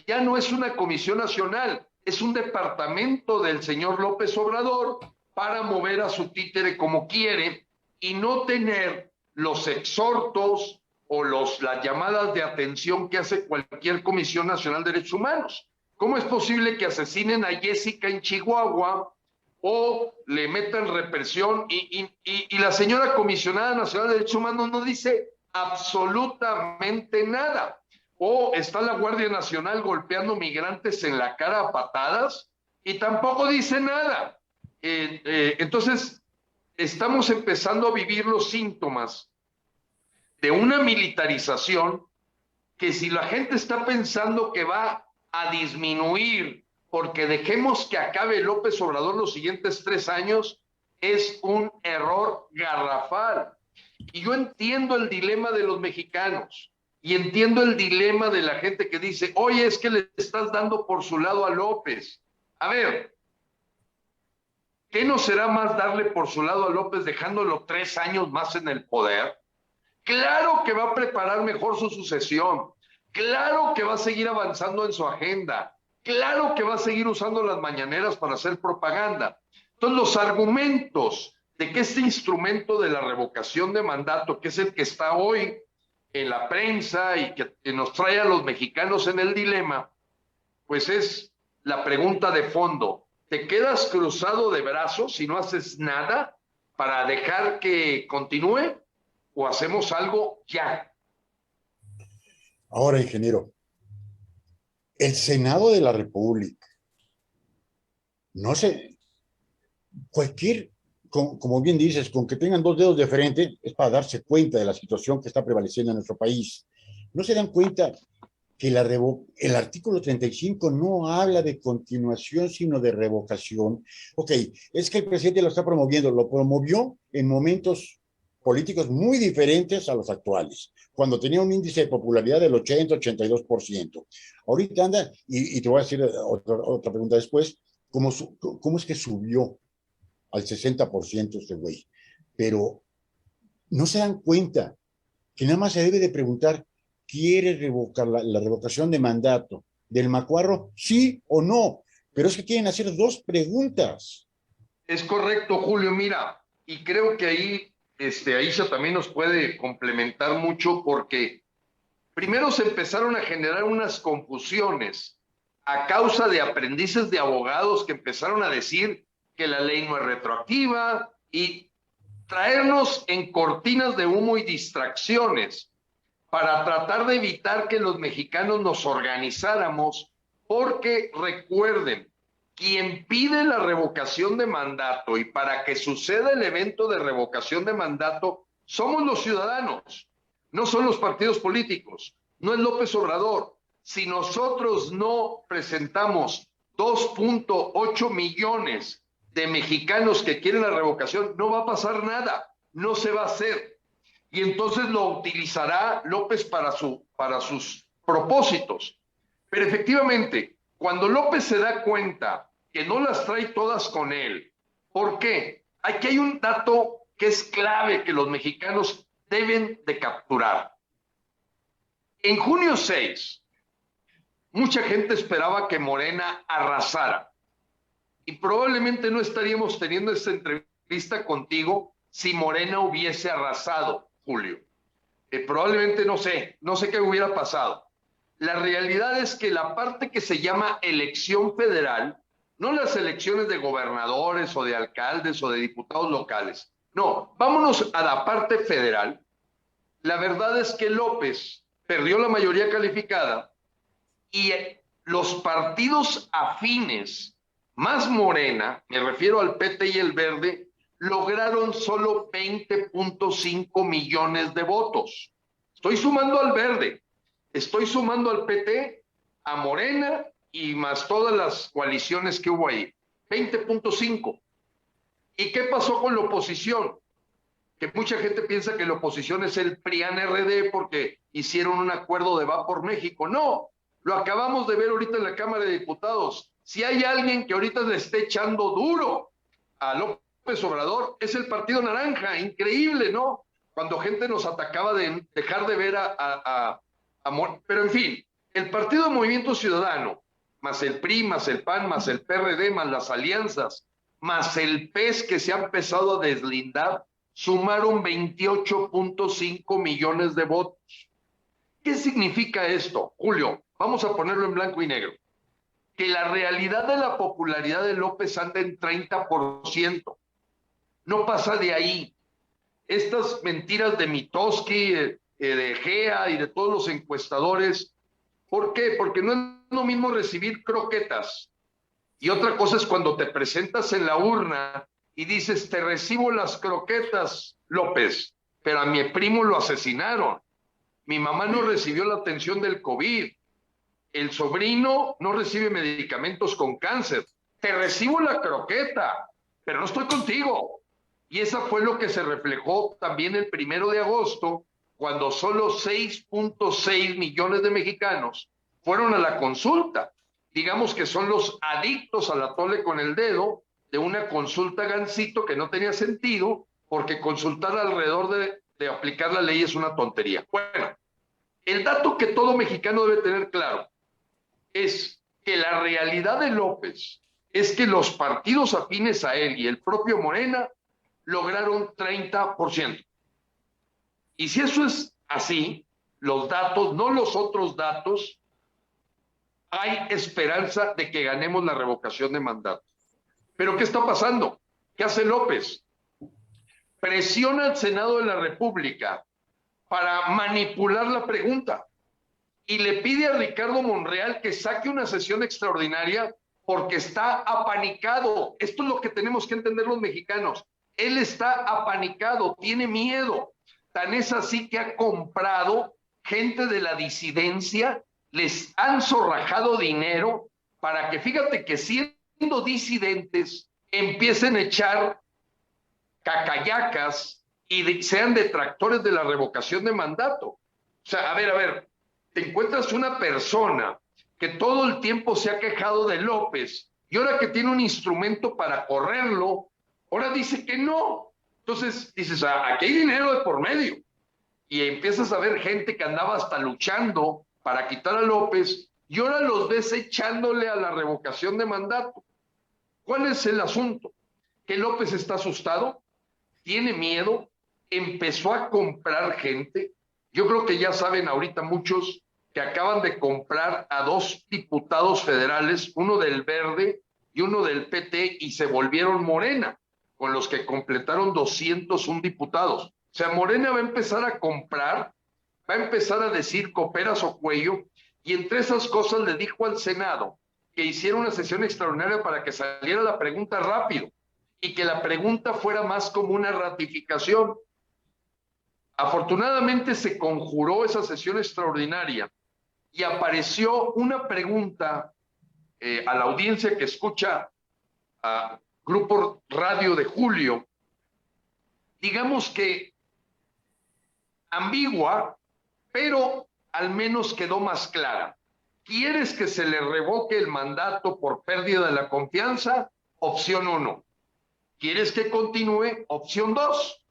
ya no es una comisión nacional, es un departamento del señor López Obrador para mover a su títere como quiere y no tener los exhortos o las llamadas de atención que hace cualquier Comisión Nacional de Derechos Humanos. ¿Cómo es posible que asesinen a Jessica en Chihuahua o le metan represión y la señora Comisionada Nacional de Derechos Humanos no dice absolutamente nada? O está la Guardia Nacional golpeando migrantes en la cara a patadas y tampoco dice nada. Entonces, estamos empezando a vivir los síntomas de una militarización que si la gente está pensando que va a disminuir porque dejemos que acabe López Obrador los siguientes 3 años, es un error garrafal. Y yo entiendo el dilema de los mexicanos y entiendo el dilema de la gente que dice, oye, es que le estás dando por su lado a López. A ver, ¿qué no será más darle por su lado a López dejándolo 3 años más en el poder? Claro que va a preparar mejor su sucesión, claro que va a seguir avanzando en su agenda, claro que va a seguir usando las mañaneras para hacer propaganda. Entonces, los argumentos de que este instrumento de la revocación de mandato, que es el que está hoy en la prensa y que nos trae a los mexicanos en el dilema, pues es la pregunta de fondo. ¿Te quedas cruzado de brazos y no haces nada para dejar que continúe o hacemos algo ya? Ahora, ingeniero, el Senado de la República, no sé, cualquier, como bien dices, con que tengan 2 dedos de frente, es para darse cuenta de la situación que está prevaleciendo en nuestro país. No se dan cuenta que el artículo 35 no habla de continuación, sino de revocación. Ok, es que el presidente lo está promoviendo, lo promovió en momentos políticos muy diferentes a los actuales, cuando tenía un índice de popularidad del 80-82%. Ahorita anda, y te voy a decir otra pregunta después, ¿cómo es que subió al 60% este güey? Pero no se dan cuenta que nada más se debe de preguntar, ¿quiere revocar la revocación de mandato del macuarro? ¿Sí o no? Pero es que quieren hacer dos preguntas. Es correcto, Julio, mira, y creo que ahí Aisha también nos puede complementar mucho porque primero se empezaron a generar unas confusiones a causa de aprendices de abogados que empezaron a decir que la ley no es retroactiva y traernos en cortinas de humo y distracciones para tratar de evitar que los mexicanos nos organizáramos, porque recuerden, quien pide la revocación de mandato y para que suceda el evento de revocación de mandato somos los ciudadanos, no son los partidos políticos, no es López Obrador. Si nosotros no presentamos 2.8 millones de mexicanos que quieren la revocación, no va a pasar nada, no se va a hacer. Y entonces lo utilizará López para sus propósitos. Pero efectivamente, cuando López se da cuenta que no las trae todas con él, ¿por qué? Aquí hay un dato que es clave que los mexicanos deben de capturar. En junio 6, mucha gente esperaba que Morena arrasara. Y probablemente no estaríamos teniendo esta entrevista contigo si Morena hubiese arrasado, Julio. Probablemente no sé qué hubiera pasado. La realidad es que la parte que se llama elección federal, no las elecciones de gobernadores o de alcaldes o de diputados locales, no, vámonos a la parte federal. La verdad es que López perdió la mayoría calificada y los partidos afines más Morena, me refiero al PT y el Verde, lograron solo 20.5 millones de votos. Estoy sumando al Verde, estoy sumando al PT, a Morena y más todas las coaliciones que hubo ahí. 20.5. ¿Y qué pasó con la oposición? Que mucha gente piensa que la oposición es el PRIAN-RD porque hicieron un acuerdo de Va por México. No, lo acabamos de ver ahorita en la Cámara de Diputados. Si hay alguien que ahorita le esté echando duro a López Obrador, es el Partido Naranja. Increíble, ¿no? Cuando gente nos atacaba de dejar de ver pero en fin, el Partido de Movimiento Ciudadano, más el PRI, más el PAN, más el PRD, más las alianzas, más el PES que se ha empezado a deslindar, sumaron 28.5 millones de votos. ¿Qué significa esto, Julio? Vamos a ponerlo en blanco y negro. Que la realidad de la popularidad de López anda en 30%. No pasa de ahí. Estas mentiras de Mitofsky, de Gea y de todos los encuestadores, ¿por qué? Porque no es lo mismo recibir croquetas. Y otra cosa es cuando te presentas en la urna y dices, te recibo las croquetas, López, pero a mi primo lo asesinaron. Mi mamá no recibió la atención del COVID. El sobrino no recibe medicamentos con cáncer. Te recibo la croqueta, pero no estoy contigo. Y esa fue lo que se reflejó también el 1 de agosto, cuando solo 6.6 millones de mexicanos fueron a la consulta. Digamos que son los adictos al atole con el dedo de una consulta gansito que no tenía sentido, porque consultar alrededor de aplicar la ley es una tontería. Bueno, el dato que todo mexicano debe tener claro es que la realidad de López es que los partidos afines a él y el propio Morena lograron 30%. Y si eso es así, los datos, no los otros datos, hay esperanza de que ganemos la revocación de mandato. ¿Pero qué está pasando? ¿Qué hace López? Presiona al Senado de la República para manipular la pregunta y le pide a Ricardo Monreal que saque una sesión extraordinaria porque está apanicado. Esto es lo que tenemos que entender los mexicanos. Él está apanicado, tiene miedo. Tan es así que ha comprado gente de la disidencia les han zorrajado dinero para que, fíjate que siendo disidentes, empiecen a echar cacayacas y sean detractores de la revocación de mandato. O sea, a ver, te encuentras una persona que todo el tiempo se ha quejado de López y ahora que tiene un instrumento para correrlo, ahora dice que no. Entonces dices, aquí hay dinero de por medio. Y empiezas a ver gente que andaba hasta luchando para quitar a López y ahora los ves echándole a la revocación de mandato. ¿Cuál es el asunto? Que López está asustado, tiene miedo, empezó a comprar gente. Yo creo que ya saben ahorita muchos que acaban de comprar a 2 diputados federales, uno del Verde y uno del PT, y se volvieron Morena, con los que completaron 201 diputados. O sea, Morena va a empezar a comprar, va a empezar a decir coperas o cuello, y entre esas cosas le dijo al Senado que hiciera una sesión extraordinaria para que saliera la pregunta rápido y que la pregunta fuera más como una ratificación. Afortunadamente se conjuró esa sesión extraordinaria y apareció una pregunta a la audiencia que escucha a Grupo Radio de Julio, digamos que ambigua, pero al menos quedó más clara. ¿Quieres que se le revoque el mandato por pérdida de la confianza? Opción 1. ¿Quieres que continúe? Opción 2.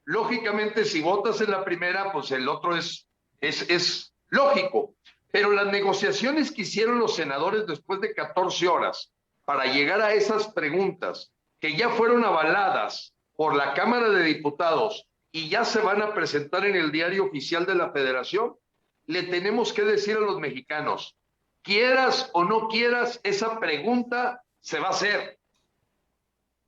Lógicamente, si votas en la primera, pues el otro es lógico. Pero las negociaciones que hicieron los senadores después de 14 horas para llegar a esas preguntas, que ya fueron avaladas por la Cámara de Diputados y ya se van a presentar en el Diario Oficial de la Federación, le tenemos que decir a los mexicanos, quieras o no quieras, esa pregunta se va a hacer.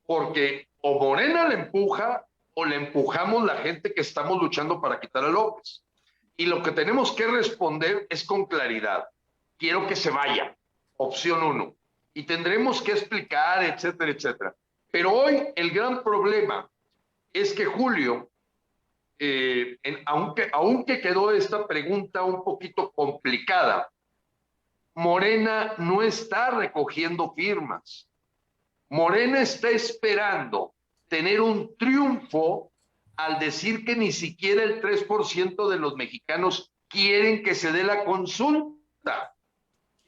Porque o Morena la empuja o le empujamos la gente que estamos luchando para quitar a López. Y lo que tenemos que responder es con claridad. Quiero que se vaya. Opción 1. Y tendremos que explicar, etcétera, etcétera. Pero hoy el gran problema es que Julio, aunque quedó esta pregunta un poquito complicada, Morena no está recogiendo firmas. Morena está esperando tener un triunfo al decir que ni siquiera el 3% de los mexicanos quieren que se dé la consulta.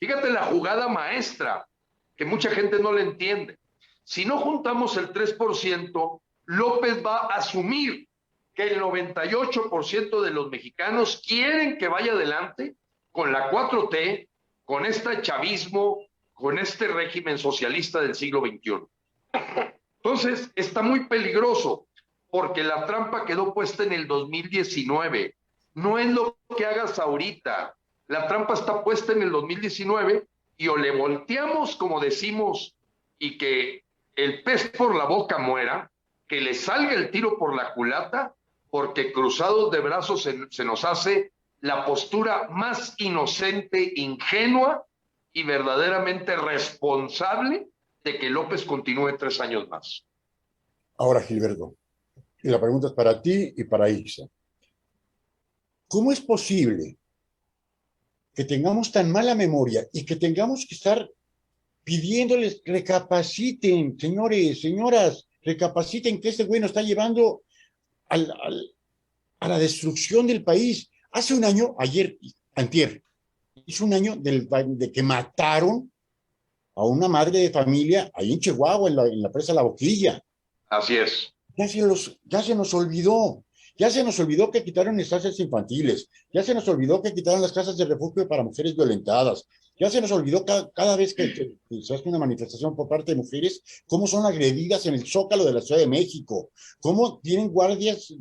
Fíjate la jugada maestra, que mucha gente no le entiende. Si no juntamos el 3%, López va a asumir que el 98% de los mexicanos quieren que vaya adelante con la 4T, con este chavismo, con este régimen socialista del siglo XXI. Entonces, está muy peligroso, porque la trampa quedó puesta en el 2019. No es lo que hagas ahorita. La trampa está puesta en el 2019 y o le volteamos, como decimos, y que el pez por la boca muera, que le salga el tiro por la culata, porque cruzados de brazos se nos hace la postura más inocente, ingenua y verdaderamente responsable de que López continúe 3 años más. Ahora, Gilberto, y la pregunta es para ti y para Ixa. ¿Cómo es posible que tengamos tan mala memoria y que tengamos que estar pidiéndoles recapaciten, señores, señoras, recapaciten que este güey nos está llevando a la destrucción del país? Hace un año, antier, hizo un año de que mataron a una madre de familia ahí en Chihuahua, en la presa La Boquilla. Así es. Ya se nos olvidó. Ya se nos olvidó que quitaron estancias infantiles. Ya se nos olvidó que quitaron las casas de refugio para mujeres violentadas. Ya se nos olvidó cada vez que se hace una manifestación por parte de mujeres, cómo son agredidas en el Zócalo de la Ciudad de México, cómo tienen guardias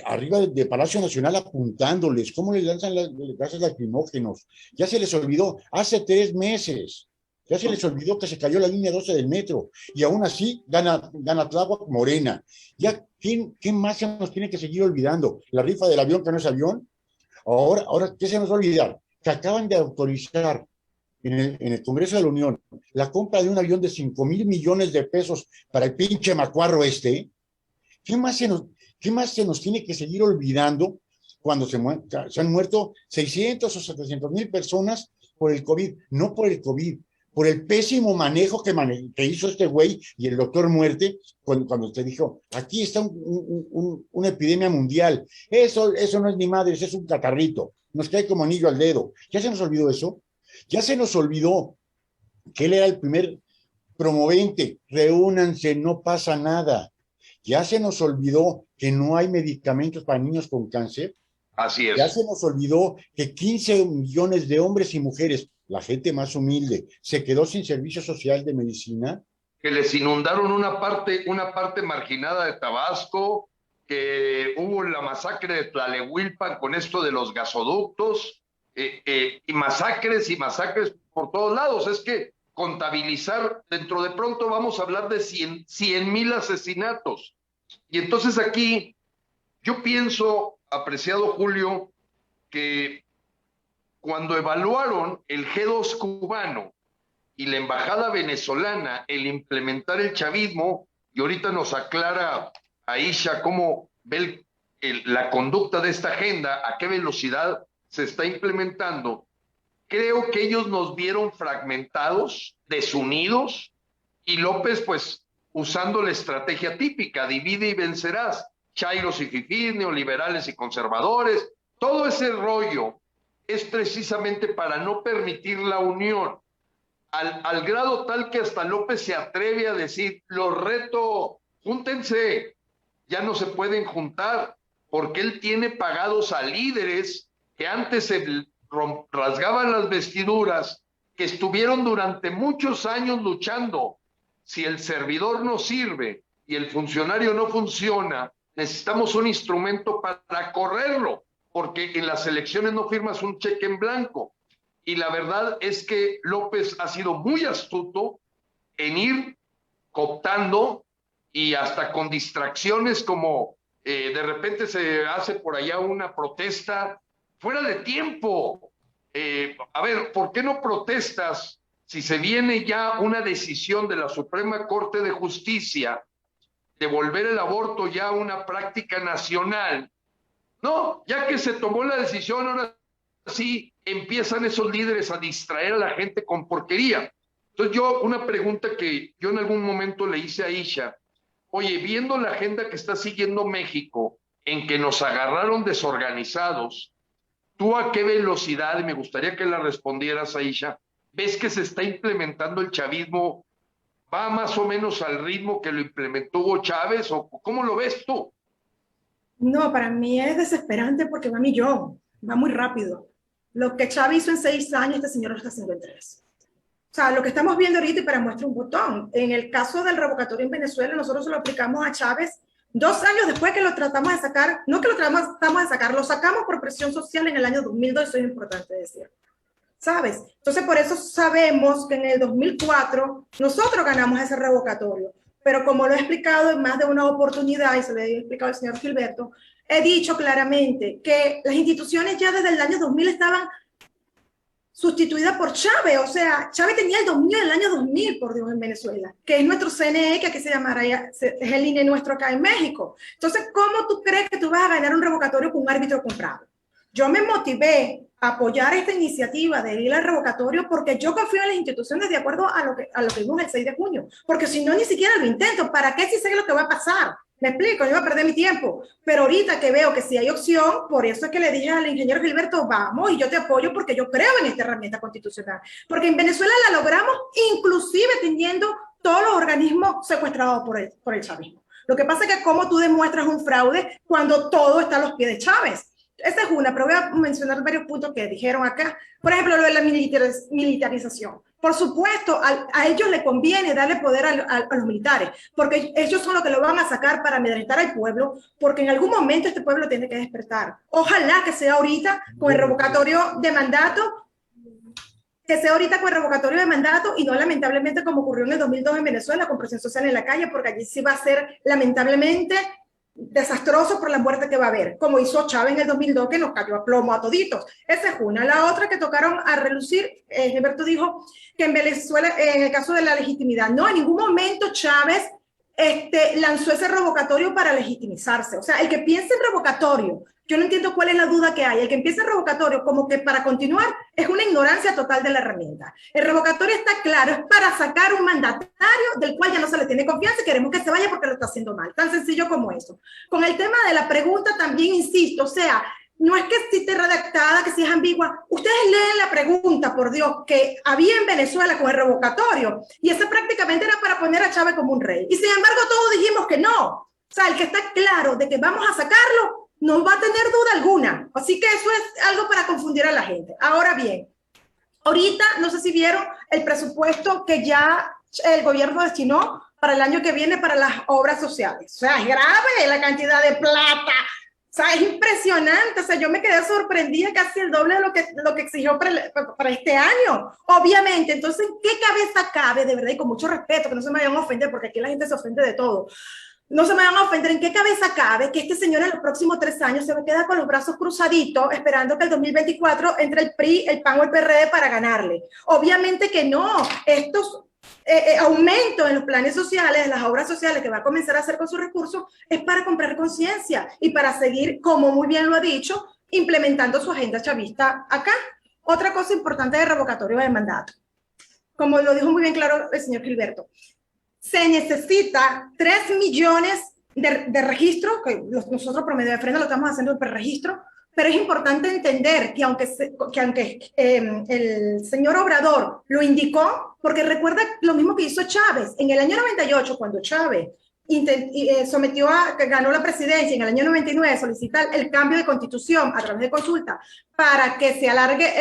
arriba de Palacio Nacional apuntándoles, cómo les lanzan gases lacrimógenos. Ya se les olvidó, hace 3 meses, ya se les olvidó que se cayó la línea 12 del metro, y aún así gana Tláhuac Morena. Ya, ¿qué más se nos tiene que seguir olvidando? La rifa del avión que no es avión. Ahora, ¿qué se nos va a olvidar? Que acaban de autorizar en el Congreso de la Unión la compra de un avión de 5,000 millones de pesos para el pinche macuarro este. ¿Qué más se nos tiene que seguir olvidando cuando se han muerto 600 o 700,000 personas por el COVID, no por el COVID, por el pésimo manejo que hizo este güey y el doctor Muerte, cuando usted dijo, aquí está una epidemia mundial, eso no es ni madres, es un catarrito, nos cae como anillo al dedo. ¿Ya se nos olvidó eso? Ya se nos olvidó que él era el primer promovente, reúnanse, no pasa nada. Ya se nos olvidó que no hay medicamentos para niños con cáncer. Así es. Ya se nos olvidó que 15 millones de hombres y mujeres, la gente más humilde, se quedó sin servicio social de medicina. Que les inundaron una parte marginada de Tabasco, que hubo la masacre de Tlalehulpan con esto de los gasoductos, y masacres por todos lados. Es que contabilizar, dentro de pronto vamos a hablar de 100,000 asesinatos. Y entonces aquí yo pienso, apreciado Julio, que cuando evaluaron el G2 cubano y la embajada venezolana el implementar el chavismo, y ahorita nos aclara Aisha cómo ve la conducta de esta agenda, a qué velocidad se está implementando, creo que ellos nos vieron fragmentados, desunidos, y López pues usando la estrategia típica, divide y vencerás, chairos y fifís, neoliberales y conservadores, todo ese rollo es precisamente para no permitir la unión, al grado tal que hasta López se atreve a decir, los reto, júntense, ya no se pueden juntar, porque él tiene pagados a líderes que antes se rasgaban las vestiduras, que estuvieron durante muchos años luchando. Si el servidor no sirve y el funcionario no funciona, necesitamos un instrumento para correrlo, porque en las elecciones no firmas un cheque en blanco. Y la verdad es que López ha sido muy astuto en ir cooptando y hasta con distracciones como de repente se hace por allá una protesta fuera de tiempo. A ver, ¿por qué no protestas si se viene ya una decisión de la Suprema Corte de Justicia de volver el aborto ya una práctica nacional? No, ya que se tomó la decisión, ahora sí empiezan esos líderes a distraer a la gente con porquería. Entonces una pregunta que yo en algún momento le hice a Isha, oye, viendo la agenda que está siguiendo México, en que nos agarraron desorganizados, ¿tú a qué velocidad, y me gustaría que la respondieras, Aisha, ves que se está implementando el chavismo? ¿Va más o menos al ritmo que lo implementó Hugo Chávez? ¿O cómo lo ves tú? No, para mí es desesperante porque va a millón, va muy rápido. Lo que Chávez hizo en 6 años, este señor lo está haciendo en 3. O sea, lo que estamos viendo ahorita, y para muestra un botón, en el caso del revocatorio en Venezuela, nosotros se lo aplicamos a Chávez 2 años después que lo tratamos de sacar, no que lo tratamos de sacar, lo sacamos por presión social en el año 2002, eso es importante decir. ¿Sabes? Entonces, por eso sabemos que en el 2004 nosotros ganamos ese revocatorio. Pero como lo he explicado en más de una oportunidad, y se lo he explicado al señor Gilberto, he dicho claramente que las instituciones ya desde el año 2000 estaban sustituidas por Chávez. O sea, Chávez tenía el dominio del año 2000, por Dios, en Venezuela, que es nuestro CNE, que aquí se llamará, es el INE nuestro acá en México. Entonces, ¿cómo tú crees que tú vas a ganar un revocatorio con un árbitro comprado? Yo me motivé a apoyar esta iniciativa de ir al revocatorio porque yo confío en las instituciones de acuerdo a lo que vimos el 6 de junio. Porque si no, ni siquiera lo intento. ¿Para qué si sé lo que va a pasar? Me explico, yo voy a perder mi tiempo. Pero ahorita que veo que sí hay opción, por eso es que le dije al ingeniero Gilberto, vamos, y yo te apoyo porque yo creo en esta herramienta constitucional. Porque en Venezuela la logramos inclusive teniendo todos los organismos secuestrados por el chavismo. Lo que pasa es que cómo tú demuestras un fraude cuando todo está a los pies de Chávez. Esa es una, pero voy a mencionar varios puntos que dijeron acá. Por ejemplo, lo de la militarización. Por supuesto, a ellos les conviene darle poder a los militares, porque ellos son los que lo van a sacar para amedrentar al pueblo, porque en algún momento este pueblo tiene que despertar. Ojalá que sea ahorita con el revocatorio de mandato, y no lamentablemente como ocurrió en el 2002 en Venezuela con presión social en la calle, porque allí sí va a ser lamentablemente desastroso por la muerte que va a haber, como hizo Chávez en el 2002, que nos cayó a plomo a toditos. Esa es una. La otra que tocaron a relucir, Gilberto dijo que en Venezuela, en el caso de la legitimidad, no, en ningún momento Chávez lanzó ese revocatorio para legitimizarse. O sea, el que piense en revocatorio, yo no entiendo cuál es la duda que hay. El que empieza el revocatorio como que para continuar es una ignorancia total de la herramienta. El revocatorio está claro, es para sacar un mandatario del cual ya no se le tiene confianza y queremos que se vaya porque lo está haciendo mal. Tan sencillo como eso. Con el tema de la pregunta también insisto, o sea, no es que esté redactada, que si es ambigua. Ustedes leen la pregunta, por Dios, que había en Venezuela con el revocatorio y ese prácticamente era para poner a Chávez como un rey. Y sin embargo todos dijimos que no. O sea, el que está claro de que vamos a sacarlo no va a tener duda alguna. Así que eso es algo para confundir a la gente. Ahora bien, ahorita, no sé si vieron el presupuesto que ya el gobierno destinó para el año que viene para las obras sociales. O sea, es grave la cantidad de plata. O sea, es impresionante. O sea, yo me quedé sorprendida, casi el doble de lo que exigió para este año. Obviamente, entonces, ¿qué cabeza cabe? De verdad, y con mucho respeto, que no se me vayan a ofender, porque aquí la gente se ofende de todo. No se me van a ofender, ¿en qué cabeza cabe que este señor en los próximos 3 años se me queda con los brazos cruzaditos esperando que el 2024 entre el PRI, el PAN o el PRD para ganarle? Obviamente que no. Estos aumentos en los planes sociales, en las obras sociales que va a comenzar a hacer con sus recursos, es para comprar conciencia y para seguir, como muy bien lo ha dicho, implementando su agenda chavista acá. Otra cosa importante de revocatorio de mandato, como lo dijo muy bien claro el señor Gilberto, se necesita 3 millones de registros, que nosotros promedio de frena lo estamos haciendo el preregistro, pero es importante entender que aunque el señor Obrador lo indicó, porque recuerda lo mismo que hizo Chávez, en el año 98, cuando Chávez ganó la presidencia, en el año 99 solicita el cambio de constitución a través de consulta para que se alargue,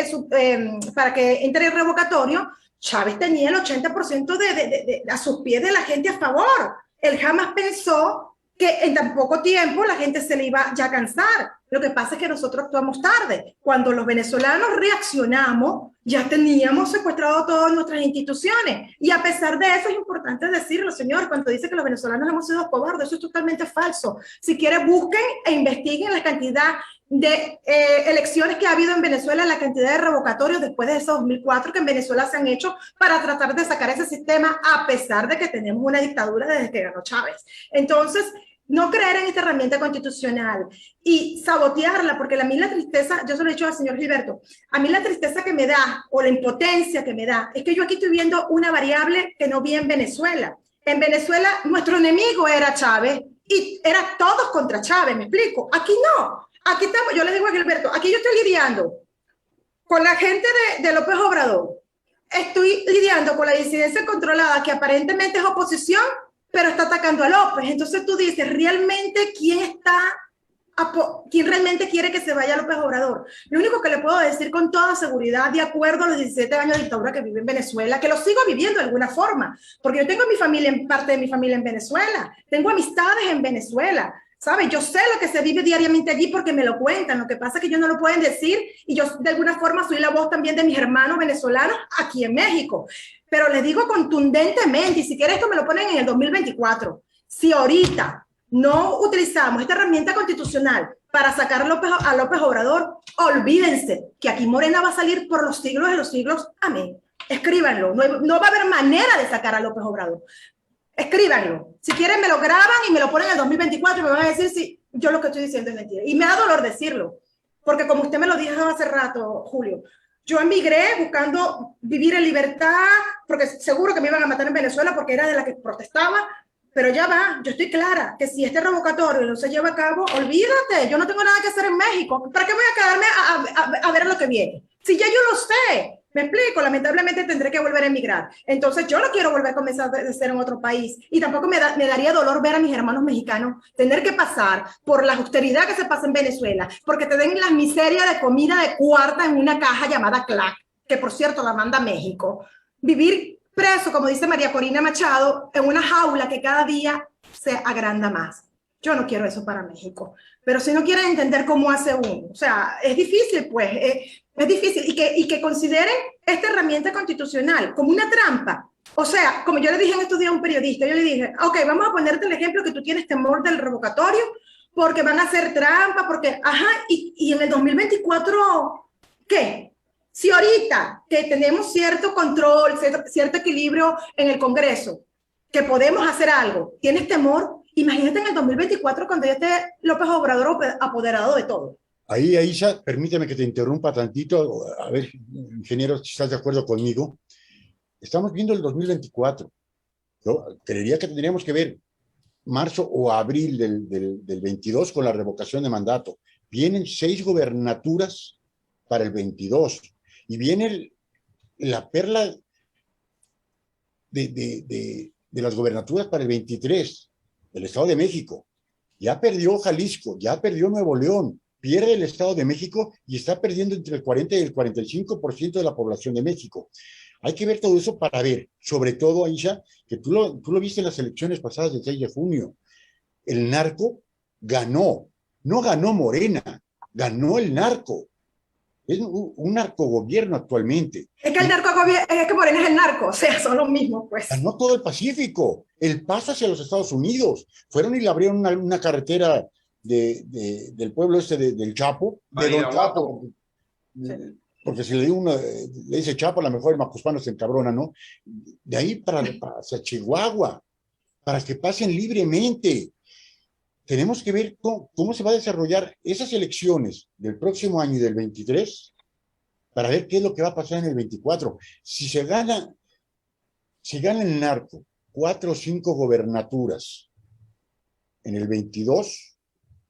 para que entre el revocatorio. Chávez tenía el 80% a sus pies de la gente a favor. Él jamás pensó que en tan poco tiempo la gente se le iba ya a cansar. Lo que pasa es que nosotros actuamos tarde. Cuando los venezolanos reaccionamos, ya teníamos secuestrado todas nuestras instituciones. Y a pesar de eso, es importante decirlo, señor, cuando dice que los venezolanos hemos sido cobardes, eso es totalmente falso. Si quieren, busquen e investiguen la cantidad de elecciones que ha habido en Venezuela, la cantidad de revocatorios después de esos 2004 que en Venezuela se han hecho para tratar de sacar ese sistema, a pesar de que tenemos una dictadura desde que ganó Chávez. Entonces, no creer en esta herramienta constitucional y sabotearla, porque a mí la tristeza, yo se lo he dicho al señor Gilberto, a mí la tristeza que me da, o la impotencia que me da, es que yo aquí estoy viendo una variable que no vi en Venezuela. En Venezuela, nuestro enemigo era Chávez y era todos contra Chávez, ¿me explico? Aquí no. Aquí estamos, yo le digo a Gilberto, aquí yo estoy lidiando con la gente de López Obrador. Estoy lidiando con la disidencia controlada, que aparentemente es oposición, pero está atacando a López. Entonces tú dices, ¿realmente quién realmente quiere que se vaya López Obrador? Lo único que le puedo decir con toda seguridad, de acuerdo a los 17 años de dictadura que vive en Venezuela, que lo sigo viviendo de alguna forma, porque yo tengo parte de mi familia en Venezuela, tengo amistades en Venezuela, ¿sabes? Yo sé lo que se vive diariamente allí porque me lo cuentan. Lo que pasa es que ellos no lo pueden decir y yo de alguna forma soy la voz también de mis hermanos venezolanos aquí en México. Pero les digo contundentemente, y si quieren esto me lo ponen en el 2024, si ahorita no utilizamos esta herramienta constitucional para sacar a López Obrador, olvídense que aquí Morena va a salir por los siglos de los siglos. Amén. Escríbanlo. No va a haber manera de sacar a López Obrador. Escríbanlo. Si quieren me lo graban y me lo ponen en el 2024 y me van a decir si yo lo que estoy diciendo es mentira. Y me da dolor decirlo, porque como usted me lo dijo hace rato, Julio, yo emigré buscando vivir en libertad, porque seguro que me iban a matar en Venezuela porque era de la que protestaba, pero ya va, yo estoy clara que si este revocatorio no se lleva a cabo, olvídate, yo no tengo nada que hacer en México. ¿Para qué voy a quedarme a ver lo que viene? Si ya yo lo sé. Me explico, lamentablemente tendré que volver a emigrar. Entonces yo no quiero volver a comenzar de cero en otro país y tampoco me daría dolor ver a mis hermanos mexicanos tener que pasar por la austeridad que se pasa en Venezuela, porque te den las miserias de comida de cuarta en una caja llamada CLAC, que por cierto la manda México. Vivir preso, como dice María Corina Machado, en una jaula que cada día se agranda más. Yo no quiero eso para México. Pero si no quieren entender cómo hace uno, o sea, es difícil, pues, es difícil. Y que consideren esta herramienta constitucional como una trampa. O sea, como yo le dije en estos días a un periodista, yo le dije, ok, vamos a ponerte el ejemplo que tú tienes temor del revocatorio porque van a hacer trampa, porque, ajá, y en el 2024, ¿qué? Si ahorita que tenemos cierto control, cierto equilibrio en el Congreso, que podemos hacer algo, tienes temor. Imagínate en el 2024 cuando ya esté López Obrador apoderado de todo. Ahí, Aisha, permíteme que te interrumpa tantito. A ver, ingeniero, si estás de acuerdo conmigo. Estamos viendo el 2024. Yo creería que tendríamos que ver marzo o abril del 22 con la revocación de mandato. Vienen 6 gobernaturas para el 22 y viene la perla de las gobernaturas para el 23, el Estado de México. Ya perdió Jalisco, ya perdió Nuevo León, pierde el Estado de México y está perdiendo entre el 40 y el 45% de la población de México. Hay que ver todo eso para ver, sobre todo, Aisha, que tú lo viste en las elecciones pasadas del 6 de junio. El narco ganó, no ganó Morena, ganó el narco. Es un narcogobierno actualmente. Es que el es que Morena es el narco, o sea, son los mismos, pues. Ganó todo el Pacífico, el paso hacia los Estados Unidos. Fueron y le abrieron una carretera del pueblo del Chapo, de Don Chapo. Porque si le dice Chapo, a lo mejor el macuspano se encabrona, ¿no? De ahí hacia Chihuahua, para que pasen libremente. Tenemos que ver cómo se va a desarrollar esas elecciones del próximo año y del 23 para ver qué es lo que va a pasar en el 24. Si gana el narco 4 o 5 gobernaturas en el 22,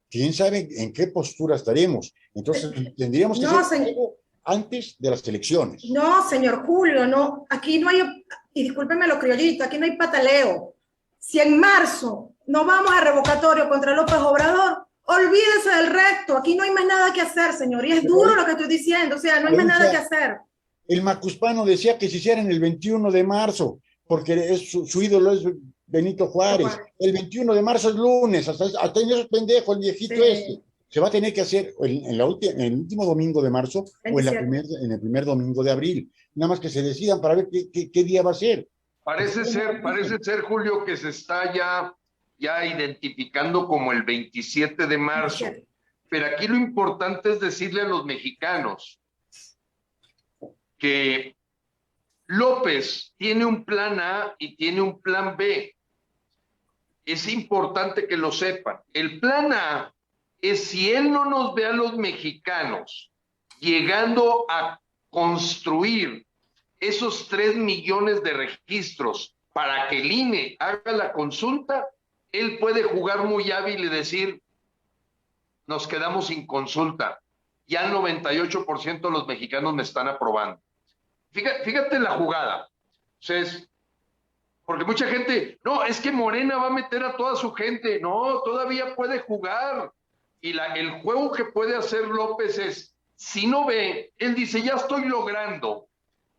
quién sabe en qué postura estaremos. Entonces tendríamos que hacer algo antes de las elecciones. No, señor Julio, no. Aquí no hay, y discúlpeme lo criollito, aquí no hay pataleo. Si en marzo no vamos a revocatorio contra López Obrador, olvídese del resto. Aquí no hay más nada que hacer, señor. Y es duro lo que estoy diciendo. O sea, no hay más nada que hacer. El macuspano decía que se hicieran el 21 de marzo, porque su ídolo es Benito Juárez. El 21 de marzo es lunes. Hasta en esos pendejos, el viejito este. Se va a tener que hacer en el último domingo de marzo o en el primer domingo de abril. Nada más que se decidan para ver qué día va a ser. Parece ser, Julio, que se está ya identificando como el 27 de marzo. Pero aquí lo importante es decirle a los mexicanos que López tiene un plan A y tiene un plan B. Es importante que lo sepan. El plan A es si él no nos ve a los mexicanos llegando a construir esos 3 millones de registros para que el INE haga la consulta, él puede jugar muy hábil y decir, nos quedamos sin consulta. Ya el 98% de los mexicanos me están aprobando. Fíjate la jugada. O sea, porque mucha gente, no, es que Morena va a meter a toda su gente. No, todavía puede jugar. Y el juego que puede hacer López es, si no ve, él dice, ya estoy logrando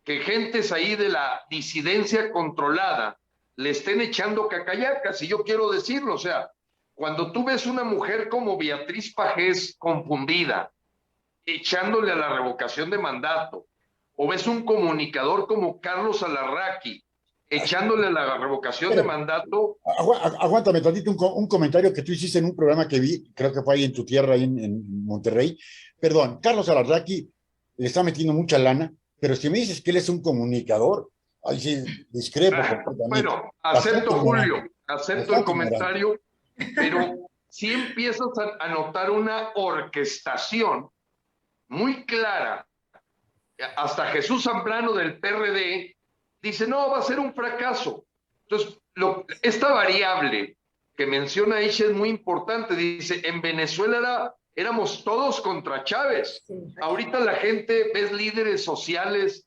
que gentes ahí de la disidencia controlada le estén echando cacayacas, y yo quiero decirlo, o sea, cuando tú ves una mujer como Beatriz Pajés confundida, echándole a la revocación de mandato, o ves un comunicador como Carlos Alarraqui, echándole a la revocación de mandato. Aguántame tantito un comentario que tú hiciste en un programa que vi, creo que fue ahí en tu tierra, ahí en Monterrey. Perdón, Carlos Alarraqui le está metiendo mucha lana, pero si me dices que él es un comunicador, ahí sí discrepo completamente. Bueno, acepto, Julio, acepto el comentario, pero si empiezas a notar una orquestación muy clara. Hasta Jesús Zambrano del PRD dice, no, va a ser un fracaso. Entonces, esta variable que menciona Aisha es muy importante. Dice, en Venezuela éramos todos contra Chávez. Ahorita la gente, ves líderes sociales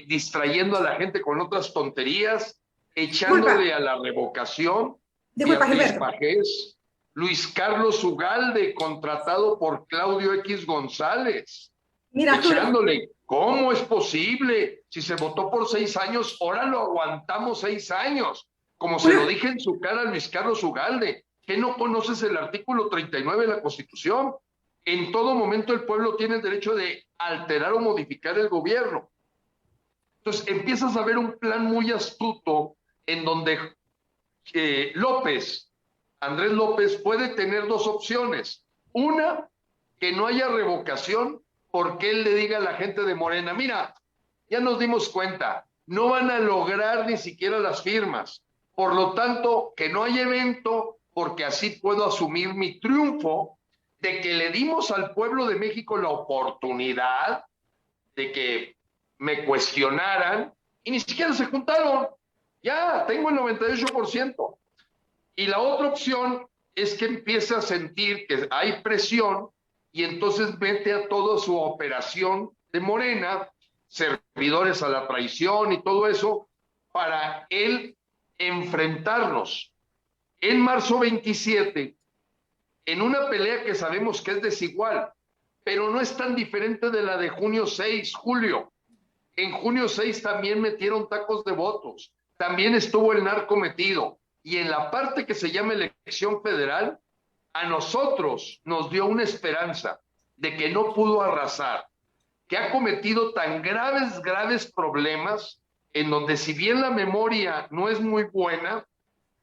distrayendo a la gente con otras tonterías, echándole a la revocación. Beatriz Pajés, Luis Carlos Ugalde, contratado por Claudio X González. Mira, echándole, ¿cómo es posible? Si se votó por 6 años, ahora lo aguantamos 6 años. Como se lo dije en su cara a Luis Carlos Ugalde, ¿que no conoces el artículo 39 de la Constitución? En todo momento el pueblo tiene el derecho de alterar o modificar el gobierno. Entonces empiezas a ver un plan muy astuto en donde Andrés López puede tener 2 opciones. Una, que no haya revocación, porque él le diga a la gente de Morena, mira, ya nos dimos cuenta, no van a lograr ni siquiera las firmas. Por lo tanto, que no haya evento porque así puedo asumir mi triunfo de que le dimos al pueblo de México la oportunidad de que me cuestionaran y ni siquiera se juntaron. Ya, tengo el 98%. Y la otra opción es que empiece a sentir que hay presión y entonces mete a toda su operación de Morena, servidores a la traición y todo eso, para él enfrentarnos. En marzo 27, en una pelea que sabemos que es desigual, pero no es tan diferente de la de junio 6, Julio. En junio 6 también metieron tacos de votos, también estuvo el narco metido, y en la parte que se llama elección federal, a nosotros nos dio una esperanza de que no pudo arrasar, que ha cometido tan graves problemas, en donde si bien la memoria no es muy buena,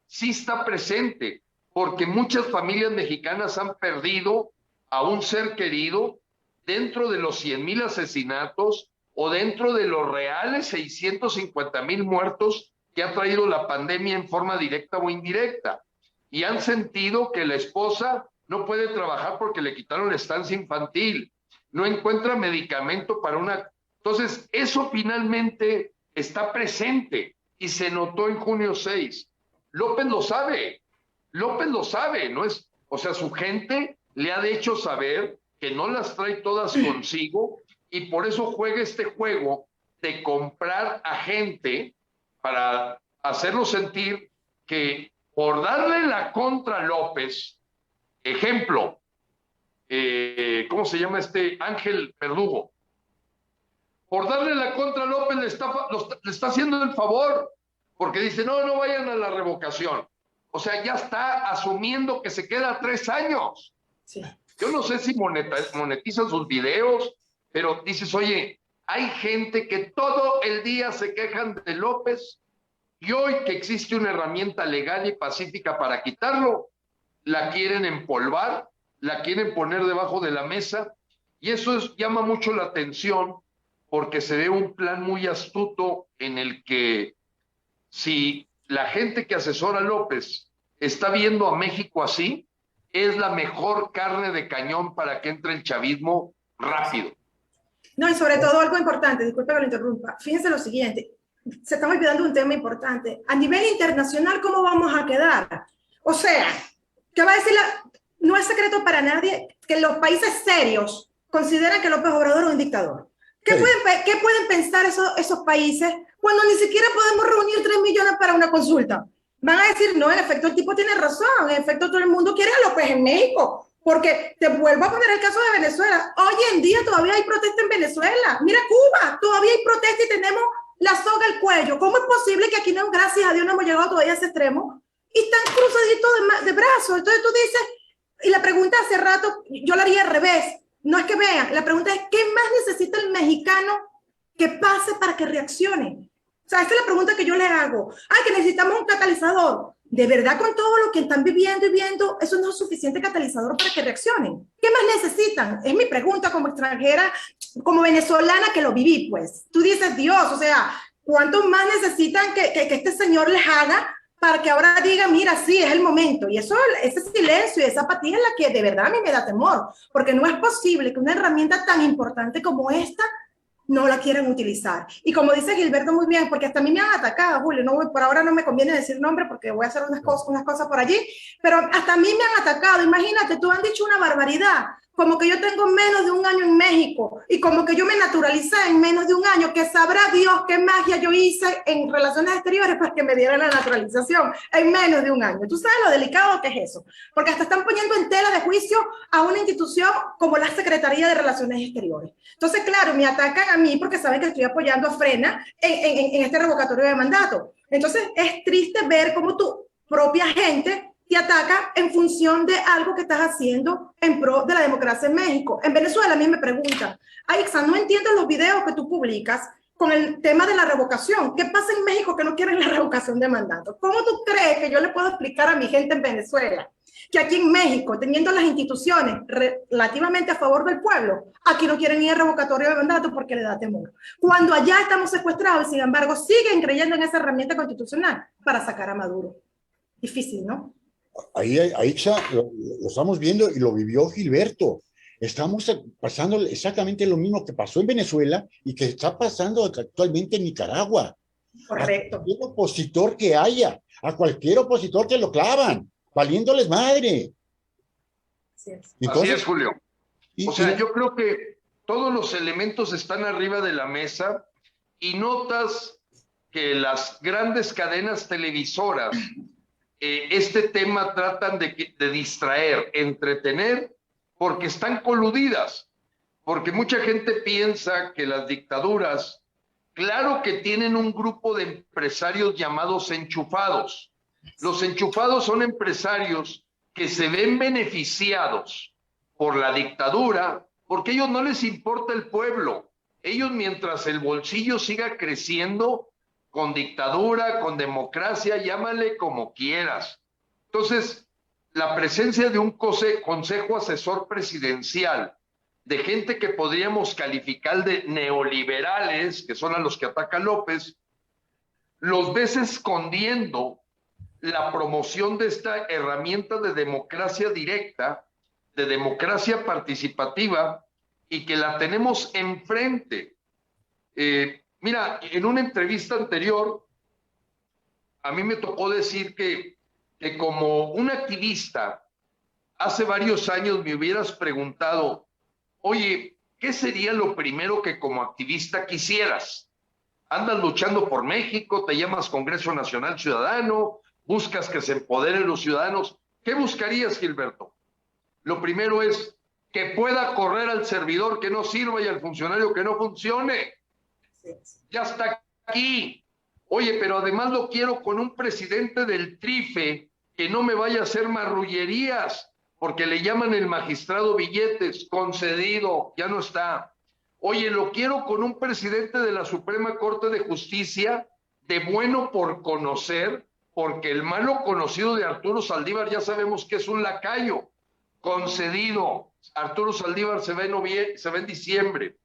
sí está presente, porque muchas familias mexicanas han perdido a un ser querido dentro de los 100,000 asesinatos o dentro de los reales 650,000 muertos que ha traído la pandemia en forma directa o indirecta. Y han sentido que la esposa no puede trabajar porque le quitaron la estancia infantil, no encuentra medicamento para una... Entonces, eso finalmente está presente y se notó en junio 6. López lo sabe, ¿no es? O sea, su gente le ha hecho saber que no las trae todas consigo y por eso juega este juego de comprar a gente para hacerlo sentir que por darle la contra a López, ejemplo, ¿cómo se llama este? Ángel Verdugo. Por darle la contra a López le está haciendo el favor, porque dice, no vayan a la revocación. O sea, ya está asumiendo que se queda 3 años. Sí. Yo no sé si monetizan sus videos, pero dices, oye, hay gente que todo el día se quejan de López y hoy que existe una herramienta legal y pacífica para quitarlo, la quieren empolvar, la quieren poner debajo de la mesa y eso llama mucho la atención porque se ve un plan muy astuto en el que si la gente que asesora a López está viendo a México así, es la mejor carne de cañón para que entre el chavismo rápido. No, y sobre todo algo importante, disculpe que lo interrumpa, fíjense lo siguiente, se está olvidando un tema importante. A nivel internacional, ¿cómo vamos a quedar? O sea, ¿qué va a decir no es secreto para nadie que los países serios consideran que López Obrador es un dictador? ¿Qué pueden pensar esos países cuando ni siquiera podemos reunir 3 millones para una consulta? Van a decir, no, en efecto, el tipo tiene razón, en efecto, todo el mundo quiere a López en México, porque te vuelvo a poner el caso de Venezuela. Hoy en día todavía hay protesta en Venezuela. Mira Cuba, todavía hay protesta y tenemos la soga al cuello. ¿Cómo es posible que aquí no, gracias a Dios, no hemos llegado todavía a ese extremo? Y están cruzaditos de brazos. Entonces tú dices, y la pregunta hace rato, yo la haría al revés. No es que vean, la pregunta es, ¿qué más necesita el mexicano que pase para que reaccione? O sea, esa es la pregunta que yo le hago. Ay, que necesitamos un catalizador. ¿De verdad con todo lo que están viviendo y viendo, eso no es suficiente catalizador para que reaccionen? ¿Qué más necesitan? Es mi pregunta como extranjera, como venezolana que lo viví, pues. Tú dices, Dios, o sea, ¿cuánto más necesitan que este señor les haga para que ahora diga, mira, sí, es el momento? Y eso, ese silencio y esa apatía es la que de verdad a mí me da temor, porque no es posible que una herramienta tan importante como esta no la quieren utilizar. Y como dice Gilberto muy bien, porque hasta a mí me han atacado, Julio, por ahora no me conviene decir nombre porque voy a hacer unas cosas por allí, pero hasta a mí me han atacado. Imagínate, tú han dicho una barbaridad, como que yo tengo menos de 1 año en México y como que yo me naturalicé en menos de 1 año, que sabrá Dios qué magia yo hice en relaciones exteriores para que me dieran la naturalización en menos de 1 año. ¿Tú sabes lo delicado que es eso? Porque hasta están poniendo en tela de juicio a una institución como la Secretaría de Relaciones Exteriores. Entonces, claro, me atacan a mí porque saben que estoy apoyando a Frena en este revocatorio de mandato. Entonces, es triste ver cómo tu propia gente te ataca en función de algo que estás haciendo en pro de la democracia en México. En Venezuela a mí me preguntan, Aixa, no entiendo los videos que tú publicas con el tema de la revocación. ¿Qué pasa en México que no quieren la revocación de mandato? ¿Cómo tú crees que yo le puedo explicar a mi gente en Venezuela que aquí en México, teniendo las instituciones relativamente a favor del pueblo, aquí no quieren ir a revocatorio de mandato porque le da temor? Cuando allá estamos secuestrados y sin embargo siguen creyendo en esa herramienta constitucional para sacar a Maduro. Difícil, ¿no? ahí lo estamos viendo y lo vivió Gilberto. Estamos pasando exactamente lo mismo que pasó en Venezuela y que está pasando actualmente en Nicaragua. Correcto. A cualquier opositor que haya, a cualquier opositor que lo clavan, valiéndoles madre. Así es. Entonces, Así es, Julio. O sea, yo creo que todos los elementos están arriba de la mesa y notas que las grandes cadenas televisoras este tema tratan de distraer, entretener, porque están coludidas, porque mucha gente piensa que las dictaduras, claro que tienen un grupo de empresarios llamados enchufados. Los enchufados son empresarios que se ven beneficiados por la dictadura, porque a ellos no les importa el pueblo. Ellos, mientras el bolsillo siga creciendo, con dictadura, con democracia, llámale como quieras. Entonces, la presencia de un consejo asesor presidencial, de gente que podríamos calificar de neoliberales, que son a los que ataca López, los ves escondiendo la promoción de esta herramienta de democracia directa, de democracia participativa, y que la tenemos enfrente. Mira, en una entrevista anterior, a mí me tocó decir que como un activista, hace varios años me hubieras preguntado, oye, ¿qué sería lo primero que como activista quisieras? Andas luchando por México, te llamas Congreso Nacional Ciudadano, buscas que se empoderen los ciudadanos. ¿Qué buscarías, Gilberto? Lo primero es que pueda correr al servidor que no sirva y al funcionario que no funcione. Ya está aquí. Oye, pero además lo quiero con un presidente del TRIFE que no me vaya a hacer marrullerías, porque le llaman el magistrado Billetes, concedido, ya no está. Oye, lo quiero con un presidente de la Suprema Corte de Justicia, de bueno por conocer, porque el malo conocido de Arturo Saldívar ya sabemos que es un lacayo, concedido. Arturo Saldívar se va en diciembre.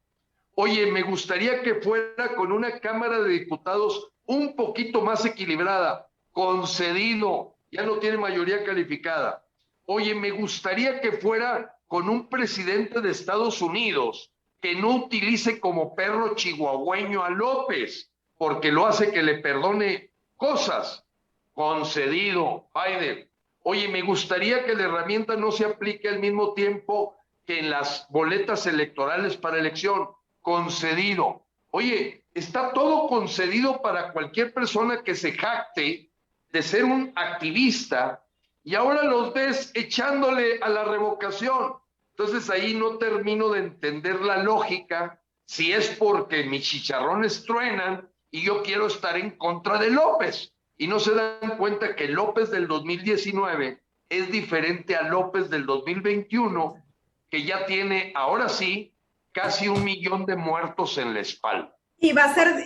Oye, me gustaría que fuera con una Cámara de Diputados un poquito más equilibrada, concedido, ya no tiene mayoría calificada. Oye, me gustaría que fuera con un presidente de Estados Unidos que no utilice como perro chihuahueño a López, porque lo hace que le perdone cosas, concedido, Biden. Oye, me gustaría que la herramienta no se aplique al mismo tiempo que en las boletas electorales para elección, concedido. Oye, está todo concedido para cualquier persona que se jacte de ser un activista y ahora los ves echándole a la revocación. Entonces ahí no termino de entender la lógica, si es porque mis chicharrones truenan y yo quiero estar en contra de López. Y no se dan cuenta que López del 2019 es diferente a López del 2021, que ya tiene, ahora sí, casi 1 millón de muertos en la espalda. Y va a ser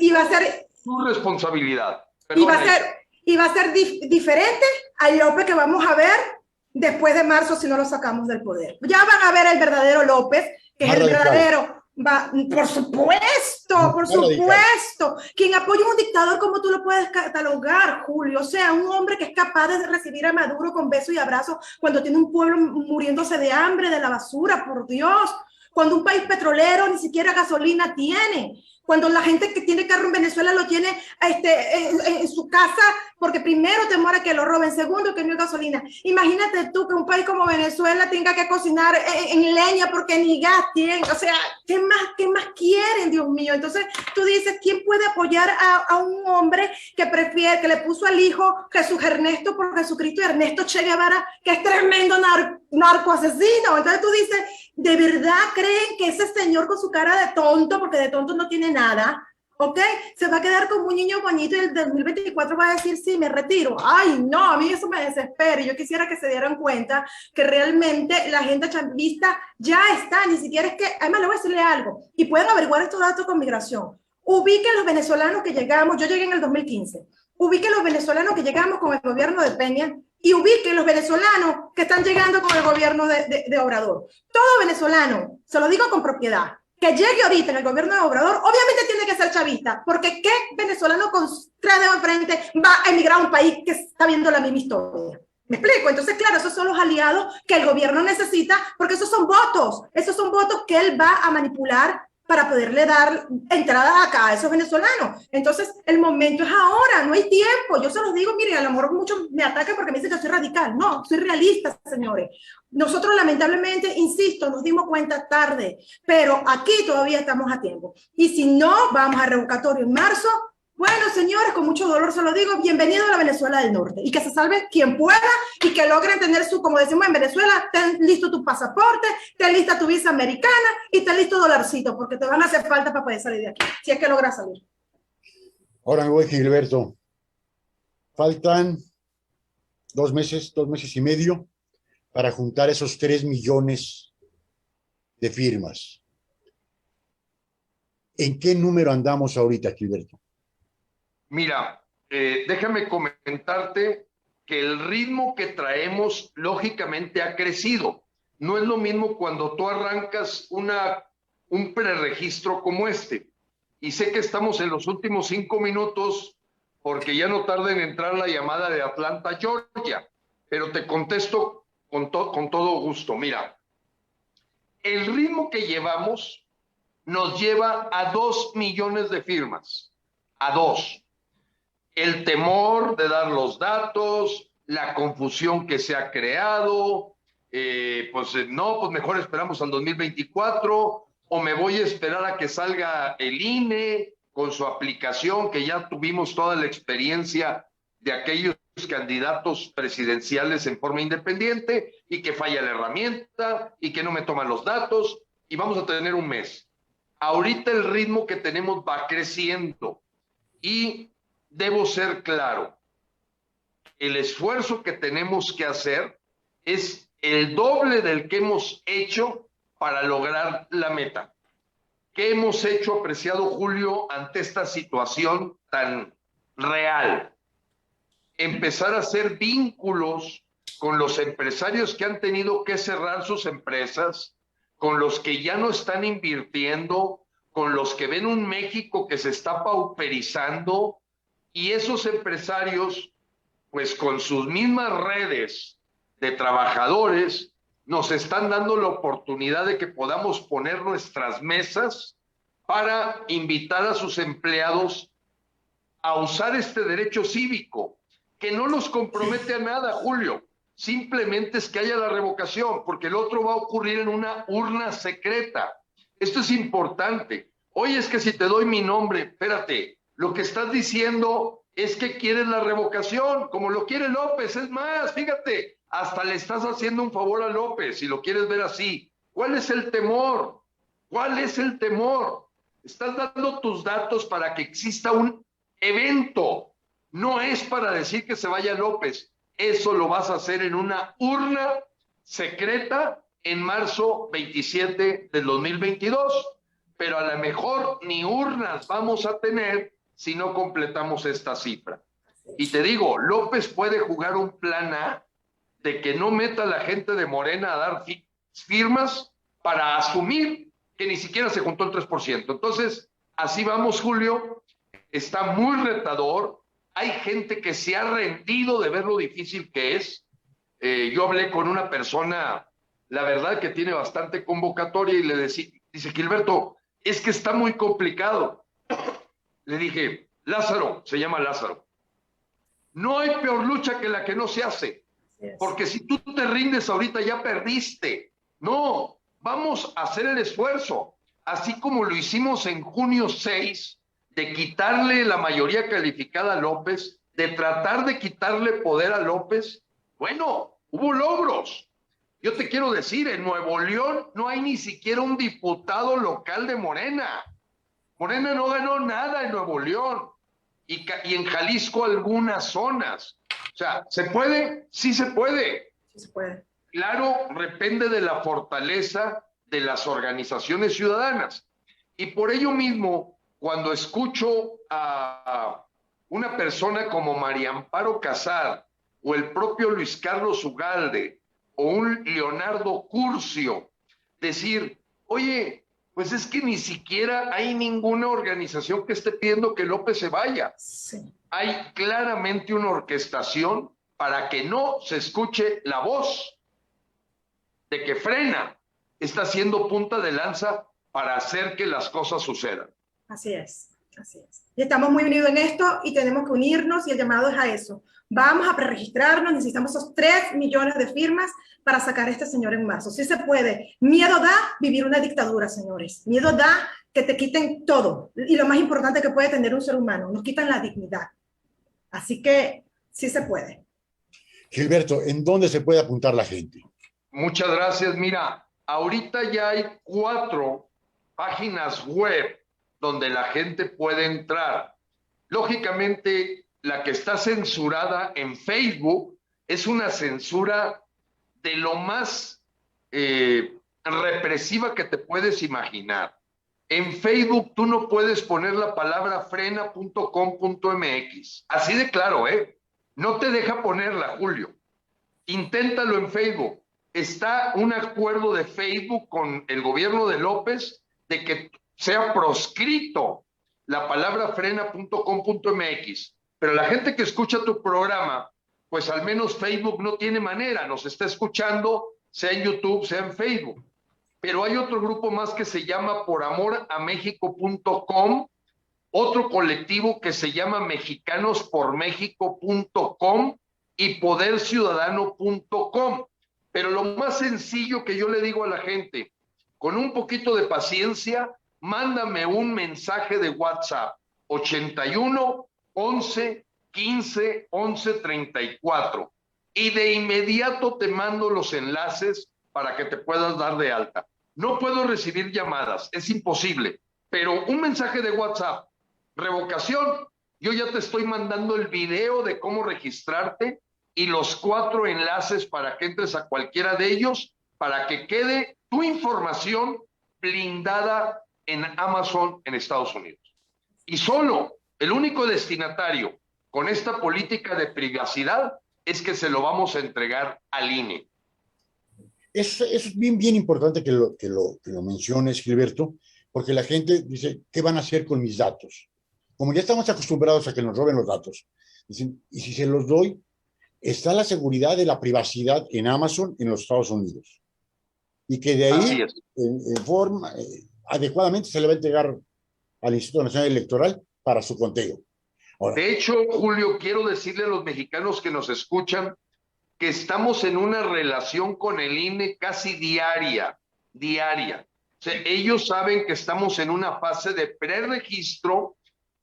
Su responsabilidad. Y va a ser diferente al López que vamos a ver después de marzo si no lo sacamos del poder. Ya van a ver el verdadero López, que es el verdadero. Por supuesto. Quien apoya a un dictador, como tú lo puedes catalogar, Julio, o sea, un hombre que es capaz de recibir a Maduro con besos y abrazos cuando tiene un pueblo muriéndose de hambre, de la basura, por Dios. Cuando un país petrolero ni siquiera gasolina tiene. Cuando la gente que tiene carro en Venezuela lo tiene en su casa porque primero temor a que lo roben, segundo que no hay gasolina. Imagínate tú que un país como Venezuela tenga que cocinar en leña porque ni gas tienen. O sea, ¿qué más quieren, Dios mío? Entonces tú dices, ¿quién puede apoyar a un hombre que prefiere, que le puso al hijo Jesús Ernesto por Jesucristo y Ernesto Che Guevara, que es tremendo narco asesino? Entonces tú dices, ¿de verdad creen que ese señor con su cara de tonto, porque de tonto no tiene nada, ¿ok? Se va a quedar como un niño bonito y el 2024 va a decir, sí, me retiro? Ay, no, a mí eso me desespera. Yo quisiera que se dieran cuenta que realmente la agenda chavista ya está, ni siquiera es que, además le voy a decirle algo, y pueden averiguar estos datos con migración. Ubiquen los venezolanos que llegamos, yo llegué en el 2015, ubiquen los venezolanos que llegamos con el gobierno de Peña, y ubiquen los venezolanos que están llegando con el gobierno de Obrador. Todo venezolano, se lo digo con propiedad, que llegue ahorita en el gobierno de Obrador, obviamente tiene que ser chavista, porque ¿qué venezolano con 3 dedos enfrente va a emigrar a un país que está viendo la misma historia? ¿Me explico? Entonces, claro, esos son los aliados que el gobierno necesita, porque esos son votos que él va a manipular para poderle dar entrada acá a esos venezolanos. Entonces, el momento es ahora, no hay tiempo. Yo se los digo, miren, a lo mejor muchos me atacan porque me dicen que soy radical. No, soy realista, señores. Nosotros, lamentablemente, insisto, nos dimos cuenta tarde, pero aquí todavía estamos a tiempo. Y si no, vamos a revocatorio en marzo. Bueno, señores, con mucho dolor se lo digo, bienvenido a la Venezuela del Norte. Y que se salve quien pueda y que logren tener su, como decimos en Venezuela, ten listo tu pasaporte, ten lista tu visa americana y ten listo dolarcito, porque te van a hacer falta para poder salir de aquí, si es que logras salir. Ahora me voy, Gilberto. Faltan 2 meses y medio para juntar esos 3 millones de firmas. ¿En qué número andamos ahorita, Gilberto? Mira, déjame comentarte que el ritmo que traemos lógicamente ha crecido. No es lo mismo cuando tú arrancas un preregistro como este. Y sé que estamos en los últimos 5 minutos porque ya no tarda en entrar la llamada de Atlanta, Georgia. Pero te contesto con todo gusto. Mira, el ritmo que llevamos nos lleva a 2 millones de firmas. A 2. El temor de dar los datos, la confusión que se ha creado, pues mejor esperamos al 2024, o me voy a esperar a que salga el INE con su aplicación, que ya tuvimos toda la experiencia de aquellos candidatos presidenciales en forma independiente, y que falla la herramienta, y que no me toman los datos, y vamos a tener un mes. Ahorita el ritmo que tenemos va creciendo, y debo ser claro, el esfuerzo que tenemos que hacer es el doble del que hemos hecho para lograr la meta. ¿Qué hemos hecho, apreciado Julio, ante esta situación tan real? Empezar a hacer vínculos con los empresarios que han tenido que cerrar sus empresas, con los que ya no están invirtiendo, con los que ven un México que se está pauperizando. Y esos empresarios, pues con sus mismas redes de trabajadores, nos están dando la oportunidad de que podamos poner nuestras mesas para invitar a sus empleados a usar este derecho cívico, que no nos compromete a nada, Julio. Simplemente es que haya la revocación, porque el otro va a ocurrir en una urna secreta. Esto es importante. Oye, es que si te doy mi nombre, espérate. Lo que estás diciendo es que quieres la revocación, como lo quiere López. Es más, fíjate, hasta le estás haciendo un favor a López, si lo quieres ver así. ¿Cuál es el temor? ¿Cuál es el temor? Estás dando tus datos para que exista un evento. No es para decir que se vaya López. Eso lo vas a hacer en una urna secreta en marzo 27 del 2022. Pero a lo mejor ni urnas vamos a tener si no completamos esta cifra. Y te digo, López puede jugar un plan A de que no meta a la gente de Morena a dar firmas para asumir que ni siquiera se juntó el 3%. Entonces, así vamos, Julio. Está muy retador. Hay gente que se ha rendido de ver lo difícil que es. Yo hablé con una persona, la verdad que tiene bastante convocatoria, y le dice, Gilberto, es que está muy complicado. Le dije, Lázaro, se llama Lázaro, no hay peor lucha que la que no se hace, porque si tú te rindes ahorita ya perdiste. No, vamos a hacer el esfuerzo, así como lo hicimos en junio 6, de quitarle la mayoría calificada a López, de tratar de quitarle poder a López. Bueno, hubo logros. Yo te quiero decir, en Nuevo León no hay ni siquiera un diputado local de Morena. Morena no ganó nada en Nuevo León. Y en Jalisco algunas zonas. O sea, ¿se puede? Sí se puede. Sí se puede. Claro, depende de la fortaleza de las organizaciones ciudadanas. Y por ello mismo, cuando escucho a una persona como María Amparo Casar, o el propio Luis Carlos Ugalde, o un Leonardo Curcio, decir, oye, pues es que ni siquiera hay ninguna organización que esté pidiendo que López se vaya. Sí. Hay claramente una orquestación para que no se escuche la voz de que Frena está siendo punta de lanza para hacer que las cosas sucedan. Así es, así es. Y estamos muy unidos en esto y tenemos que unirnos y el llamado es a eso. Vamos a preregistrarnos, necesitamos esos 3 millones de firmas para sacar a este señor en marzo. Sí se puede. Miedo da vivir una dictadura, señores. Miedo da que te quiten todo. Y lo más importante que puede tener un ser humano, nos quitan la dignidad. Así que sí se puede. Gilberto, ¿en dónde se puede apuntar la gente? Muchas gracias. Mira, ahorita ya hay 4 páginas web donde la gente puede entrar. Lógicamente, la que está censurada en Facebook es una censura de lo más represiva que te puedes imaginar. En Facebook tú no puedes poner la palabra frena.com.mx. Así de claro, ¿eh? No te deja ponerla, Julio. Inténtalo en Facebook. Está un acuerdo de Facebook con el gobierno de López de que sea proscrito la palabra frena.com.mx. Pero la gente que escucha tu programa, pues al menos Facebook no tiene manera, nos está escuchando, sea en YouTube, sea en Facebook. Pero hay otro grupo más que se llama poramoramexico.com, otro colectivo que se llama mexicanospormexico.com y poderciudadano.com. Pero lo más sencillo que yo le digo a la gente, con un poquito de paciencia, mándame un mensaje de WhatsApp, 81 11 15 11 34, y de inmediato te mando los enlaces para que te puedas dar de alta. No puedo recibir llamadas, es imposible, pero un mensaje de WhatsApp, revocación, yo ya te estoy mandando el video de cómo registrarte y los 4 enlaces para que entres a cualquiera de ellos, para que quede tu información blindada en Amazon en Estados Unidos. Y solo el único destinatario con esta política de privacidad es que se lo vamos a entregar al INE. Eso es bien importante que lo menciones, Gilberto, porque la gente dice, ¿qué van a hacer con mis datos? Como ya estamos acostumbrados a que nos roben los datos, dicen, y si se los doy, está la seguridad de la privacidad en Amazon en los Estados Unidos. Y que de ahí, en forma adecuadamente, se le va a entregar al Instituto Nacional Electoral para su conteo. Ahora, de hecho, Julio, quiero decirle a los mexicanos que nos escuchan que estamos en una relación con el INE casi diaria. O sea, ellos saben que estamos en una fase de preregistro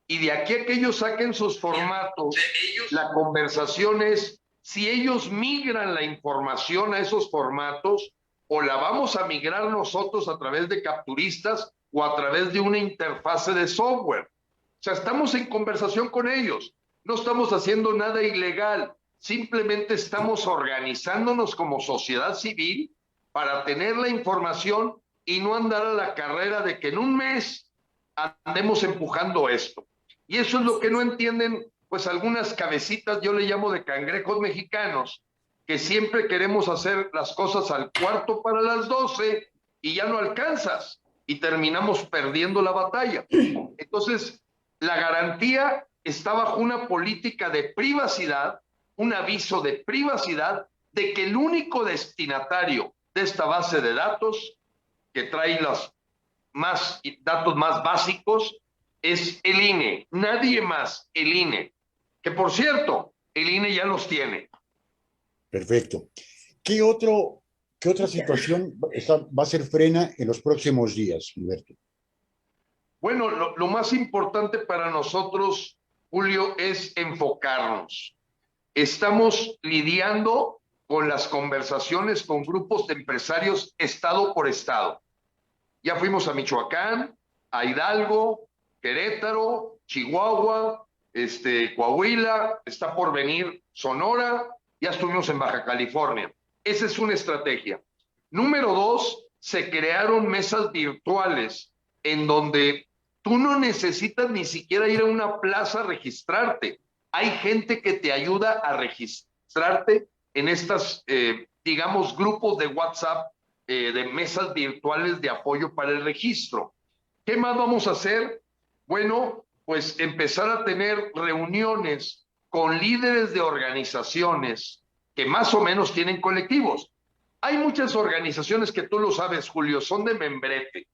y de aquí a que ellos saquen sus formatos, la conversación es si ellos migran la información a esos formatos o la vamos a migrar nosotros a través de capturistas o a través de una interfase de software. O sea, estamos en conversación con ellos, no estamos haciendo nada ilegal, simplemente estamos organizándonos como sociedad civil para tener la información y no andar a la carrera de que en un mes andemos empujando esto. Y eso es lo que no entienden, pues algunas cabecitas, yo le llamo de cangrejos mexicanos, que siempre queremos hacer las cosas al cuarto para las 12 y ya no alcanzas y terminamos perdiendo la batalla. Entonces, la garantía está bajo una política de privacidad, un aviso de privacidad de que el único destinatario de esta base de datos que trae los datos más básicos es el INE, nadie más, el INE, que por cierto, el INE ya los tiene. Perfecto. ¿Qué otra situación va a ser frena en los próximos días, Gilberto? Bueno, lo más importante para nosotros, Julio, es enfocarnos. Estamos lidiando con las conversaciones con grupos de empresarios estado por estado. Ya fuimos a Michoacán, a Hidalgo, Querétaro, Chihuahua, Coahuila, está por venir Sonora, ya estuvimos en Baja California. Esa es una estrategia. Número 2, se crearon mesas virtuales en donde tú no necesitas ni siquiera ir a una plaza a registrarte. Hay gente que te ayuda a registrarte en estas, digamos, grupos de WhatsApp, de mesas virtuales de apoyo para el registro. ¿Qué más vamos a hacer? Bueno, pues empezar a tener reuniones con líderes de organizaciones que más o menos tienen colectivos. Hay muchas organizaciones que tú lo sabes, Julio, son de membrete.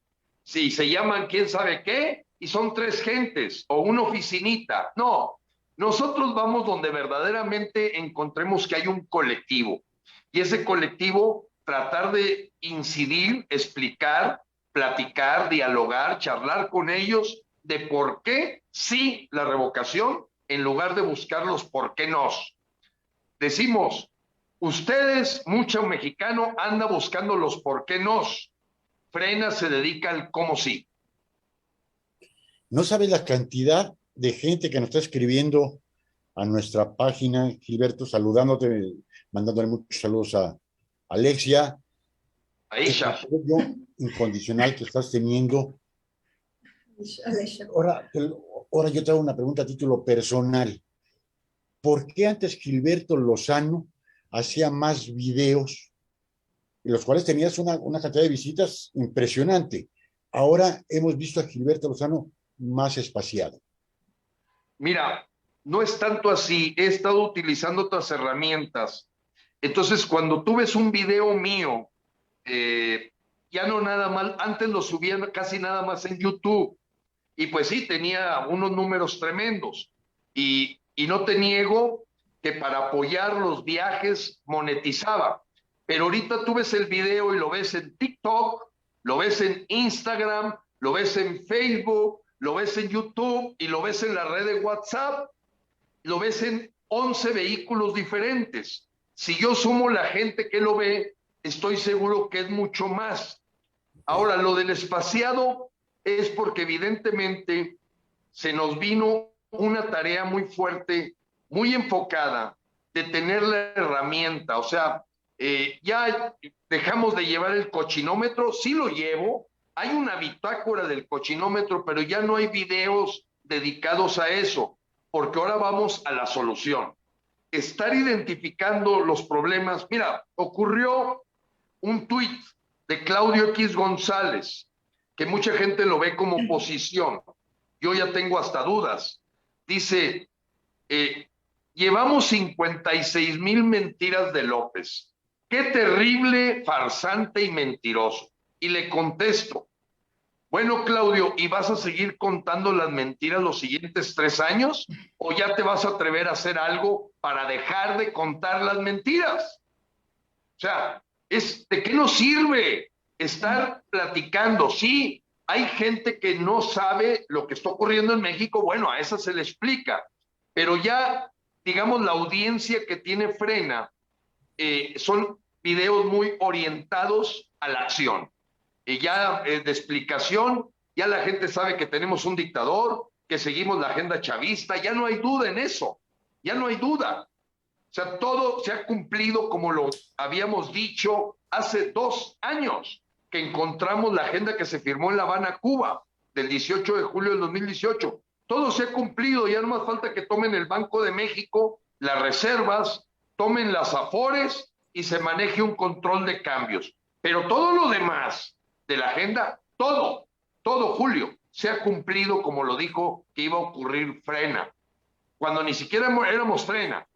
Sí, se llaman quién sabe qué y son 3 gentes o una oficinita. No, nosotros vamos donde verdaderamente encontremos que hay un colectivo. Y ese colectivo tratar de incidir, explicar, platicar, dialogar, charlar con ellos de por qué sí la revocación en lugar de buscar los por qué no. Decimos, ustedes, mucho mexicano, anda buscando los por qué no. Frena se dedica al cómo sí. No sabes la cantidad de gente que nos está escribiendo a nuestra página, Gilberto, saludándote, mandándole muchos saludos a Alexia. Aisha. El apoyo incondicional que estás teniendo. Ahora yo te hago una pregunta a título personal. ¿Por qué antes Gilberto Lozano hacía más videos, en los cuales tenías una cantidad de visitas impresionante? Ahora hemos visto a Gilberto Lozano más espaciado. Mira, no es tanto así. He estado utilizando otras herramientas. Entonces, cuando tú ves un video mío, ya no nada más, antes lo subía casi nada más en YouTube. Y pues sí, tenía unos números tremendos. Y no te niego que para apoyar los viajes monetizaba. Pero ahorita tú ves el video y lo ves en TikTok, lo ves en Instagram, lo ves en Facebook, lo ves en YouTube y lo ves en la red de WhatsApp, lo ves en 11 vehículos diferentes. Si yo sumo la gente que lo ve, estoy seguro que es mucho más. Ahora, lo del espaciado es porque evidentemente se nos vino una tarea muy fuerte, muy enfocada, de tener la herramienta. O sea, ya dejamos de llevar el cochinómetro, sí lo llevo, hay una bitácora del cochinómetro, pero ya no hay videos dedicados a eso, porque ahora vamos a la solución. Estar identificando los problemas. Mira, ocurrió un tuit de Claudio X González, que mucha gente lo ve como oposición. Yo ya tengo hasta dudas. Dice, llevamos 56,000 mentiras de López. Qué terrible, farsante y mentiroso. Y le contesto, bueno, Claudio, ¿y vas a seguir contando las mentiras los siguientes 3 años? ¿O ya te vas a atrever a hacer algo para dejar de contar las mentiras? O sea, ¿de qué nos sirve estar platicando? Sí, hay gente que no sabe lo que está ocurriendo en México, bueno, a esa se le explica, pero ya, digamos, la audiencia que tiene Frena son videos muy orientados a la acción. Ya de explicación, ya la gente sabe que tenemos un dictador, que seguimos la agenda chavista, ya no hay duda en eso, ya no hay duda. O sea, todo se ha cumplido como lo habíamos dicho hace 2 años, que encontramos la agenda que se firmó en La Habana, Cuba, del 18 de julio del 2018. Todo se ha cumplido, ya no más falta que tomen el Banco de México, las reservas, tomen las afores y se maneje un control de cambios. Pero todo lo demás de la agenda, todo, Julio, se ha cumplido como lo dijo que iba a ocurrir Frena. Cuando ni siquiera éramos Frena,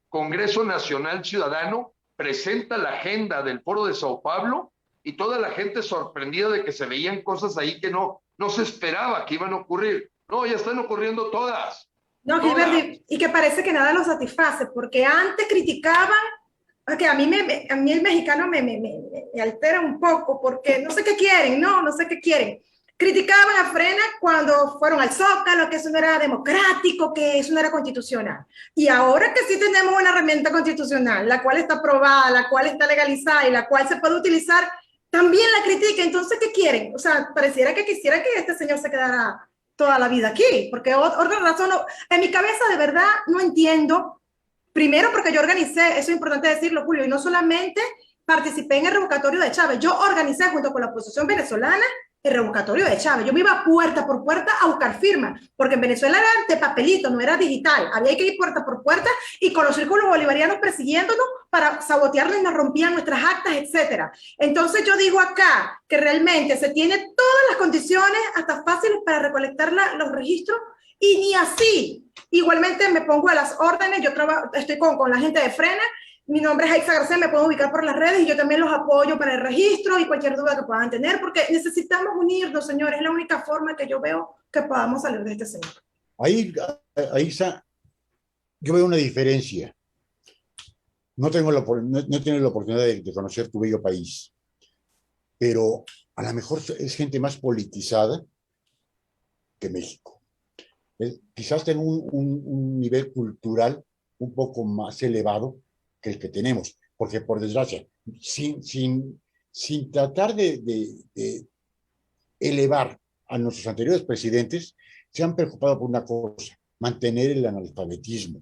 Congreso Nacional Ciudadano presenta la agenda del Foro de Sao Paulo y toda la gente sorprendida de que se veían cosas ahí que no se esperaba que iban a ocurrir. No, ya están ocurriendo todas. No, Gilberto, y que parece que nada lo satisface, porque antes criticaban, que a mí el mexicano me altera un poco, porque no sé qué quieren, no sé qué quieren. Criticaban a Frena cuando fueron al Zócalo, que eso no era democrático, que eso no era constitucional. Y ahora que sí tenemos una herramienta constitucional, la cual está aprobada, la cual está legalizada y la cual se puede utilizar, también la critican. Entonces, ¿qué quieren? O sea, pareciera que quisiera que este señor se quedara toda la vida aquí, porque otra razón, en mi cabeza de verdad no entiendo. Primero porque yo organicé, eso es importante decirlo, Julio, y no solamente participé en el revocatorio de Chávez, yo organicé junto con la oposición venezolana el revocatorio de Chávez. Yo me iba puerta por puerta a buscar firmas, porque en Venezuela era de papelito, no era digital. Había que ir puerta por puerta y con los círculos bolivarianos persiguiéndonos para sabotearnos y nos rompían nuestras actas, etc. Entonces yo digo acá que realmente se tiene todas las condiciones hasta fáciles para recolectar los registros Y ni así. Igualmente me pongo a las órdenes, yo estoy con la gente de Frena, mi nombre es Aixa García, me puedo ubicar por las redes y yo también los apoyo para el registro y cualquier duda que puedan tener, porque necesitamos unirnos, señores, es la única forma que yo veo que podamos salir de este señor. Ahí, Aixa, yo veo una diferencia. No tengo la oportunidad de conocer tu bello país, pero a lo mejor es gente más politizada que México. Quizás tenga un nivel cultural un poco más elevado que el que tenemos, porque por desgracia, sin tratar de elevar a nuestros anteriores presidentes, se han preocupado por una cosa: mantener el analfabetismo.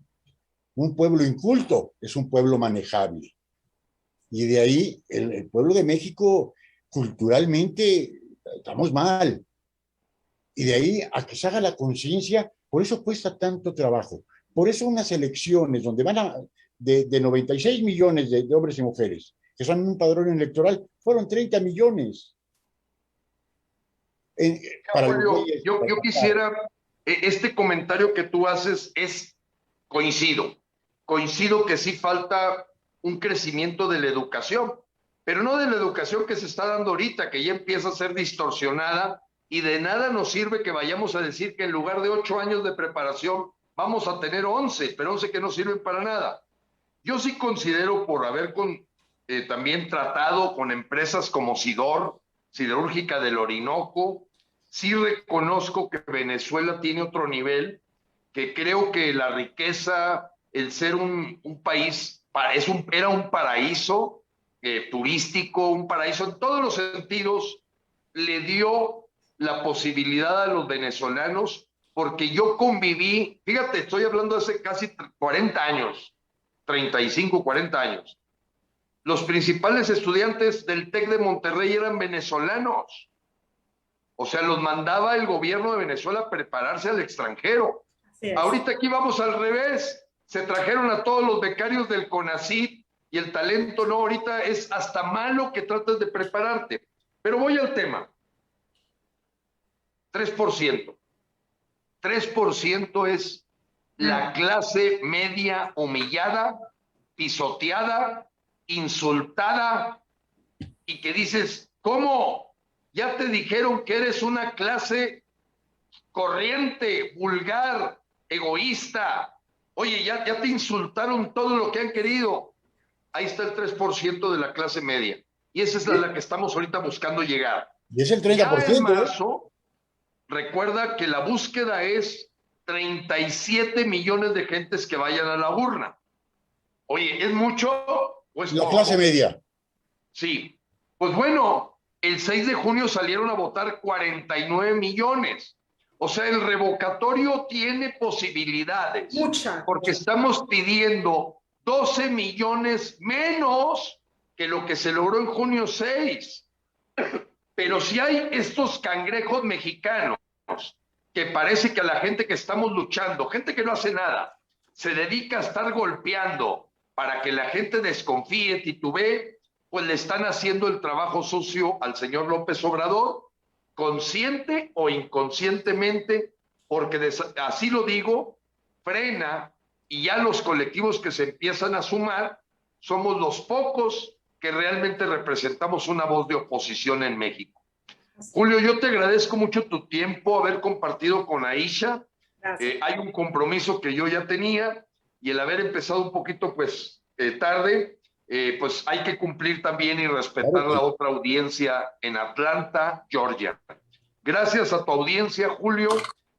Un pueblo inculto es un pueblo manejable. Y de ahí el pueblo de México culturalmente estamos mal. Y de ahí a que se haga la conciencia, por eso cuesta tanto trabajo. Por eso unas elecciones donde de 96 millones de hombres y mujeres que son un padrón electoral, fueron 30 millones. Para Julio, los yo quisiera, este comentario que tú haces coincido que sí falta un crecimiento de la educación, pero no de la educación que se está dando ahorita, que ya empieza a ser distorsionada, y de nada nos sirve que vayamos a decir que en lugar de 8 años de preparación vamos a tener 11, pero 11 que no sirven para nada. Yo sí considero, por haber también tratado con empresas como Sidor, Siderúrgica del Orinoco, sí reconozco que Venezuela tiene otro nivel, que creo que la riqueza, el ser un país, era un paraíso turístico, un paraíso en todos los sentidos, le dio la posibilidad a los venezolanos, porque yo conviví, fíjate, estoy hablando de hace casi 40 años, 35, 40 años. Los principales estudiantes del TEC de Monterrey eran venezolanos. O sea, los mandaba el gobierno de Venezuela a prepararse al extranjero. Ahorita aquí vamos al revés. Se trajeron a todos los becarios del CONACYT y el talento no. Ahorita es hasta malo que trates de prepararte. Pero voy al tema. 3%. 3% es la clase media humillada, pisoteada, insultada, y que dices, ¿cómo? Ya te dijeron que eres una clase corriente, vulgar, egoísta. Oye, ya te insultaron todo lo que han querido. Ahí está el 3% de la clase media. Y esa es la que estamos ahorita buscando llegar. Y es el 30%. Ya en marzo, recuerda que la búsqueda es 37 millones de gentes que vayan a la urna. Oye, ¿es mucho o es la poco? clase media. Sí. Pues bueno, el 6 de junio salieron a votar 49 millones. O sea, el revocatorio tiene posibilidades. Mucha. Porque estamos pidiendo 12 millones menos que lo que se logró en junio 6. Pero si hay estos cangrejos mexicanos que parece que a la gente que estamos luchando, gente que no hace nada, se dedica a estar golpeando para que la gente desconfíe, titubee, pues le están haciendo el trabajo sucio al señor López Obrador, consciente o inconscientemente, porque así lo digo, Frena y ya los colectivos que se empiezan a sumar, somos los pocos que realmente representamos una voz de oposición en México. Julio, yo te agradezco mucho tu tiempo, haber compartido con Aisha. Hay un compromiso que yo ya tenía y el haber empezado un poquito pues tarde, pues hay que cumplir también y respetar la otra audiencia en Atlanta, Georgia. Gracias a tu audiencia, Julio.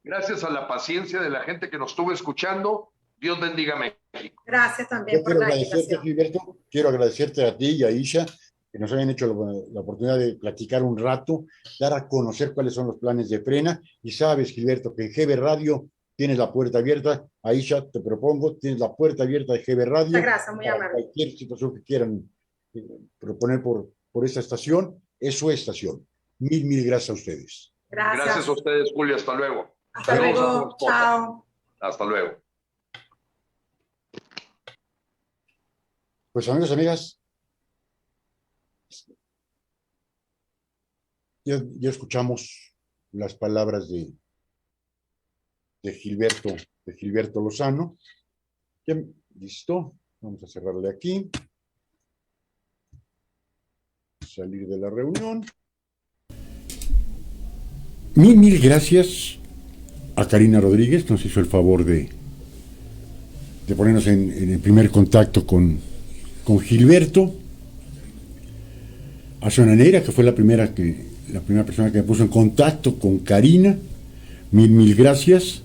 Gracias a la paciencia de la gente que nos estuvo escuchando. Dios bendiga México. Gracias también por la invitación. Gilberto, quiero agradecerte a ti y a Isha que nos hayan hecho la oportunidad de platicar un rato, dar a conocer cuáles son los planes de Frena. Y sabes, Gilberto, que en GB Radio tienes la puerta abierta. Aisha, te propongo, tienes la puerta abierta de GB Radio. Muchas gracias, muy amable. Cualquier situación que quieran proponer por esta estación, es su estación. Mil gracias a ustedes. Gracias a ustedes, Julio. Hasta luego. Hasta luego. Chao. Hasta luego. Pues amigos, amigas, ya escuchamos las palabras de Gilberto Lozano. Ya, listo. Vamos a cerrarle aquí. Salir de la reunión. Mil gracias a Karina Rodríguez, nos hizo el favor de ponernos en el primer contacto con Gilberto. A Susana Neira, que fue la primera persona que me puso en contacto con Karina. Mil gracias.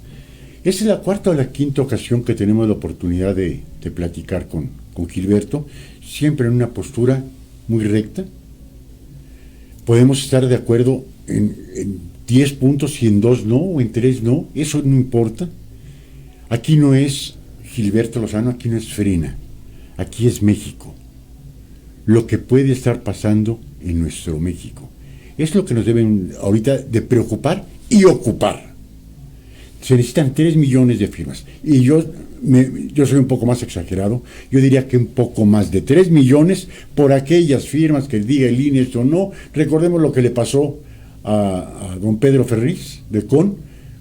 Esa es la cuarta o la quinta ocasión que tenemos la oportunidad de platicar con Gilberto, siempre en una postura muy recta. Podemos estar de acuerdo en 10 puntos y en 2 no, o en 3 no, eso no importa. Aquí no es Gilberto Lozano, aquí no es Frena, aquí es México. Lo que puede estar pasando en nuestro México. Es lo que nos deben ahorita de preocupar y ocupar. Se necesitan 3 millones de firmas. Y yo soy un poco más exagerado. Yo diría que un poco más de 3 millones por aquellas firmas que diga el INE esto o no. Recordemos lo que le pasó a don Pedro Ferriz de CON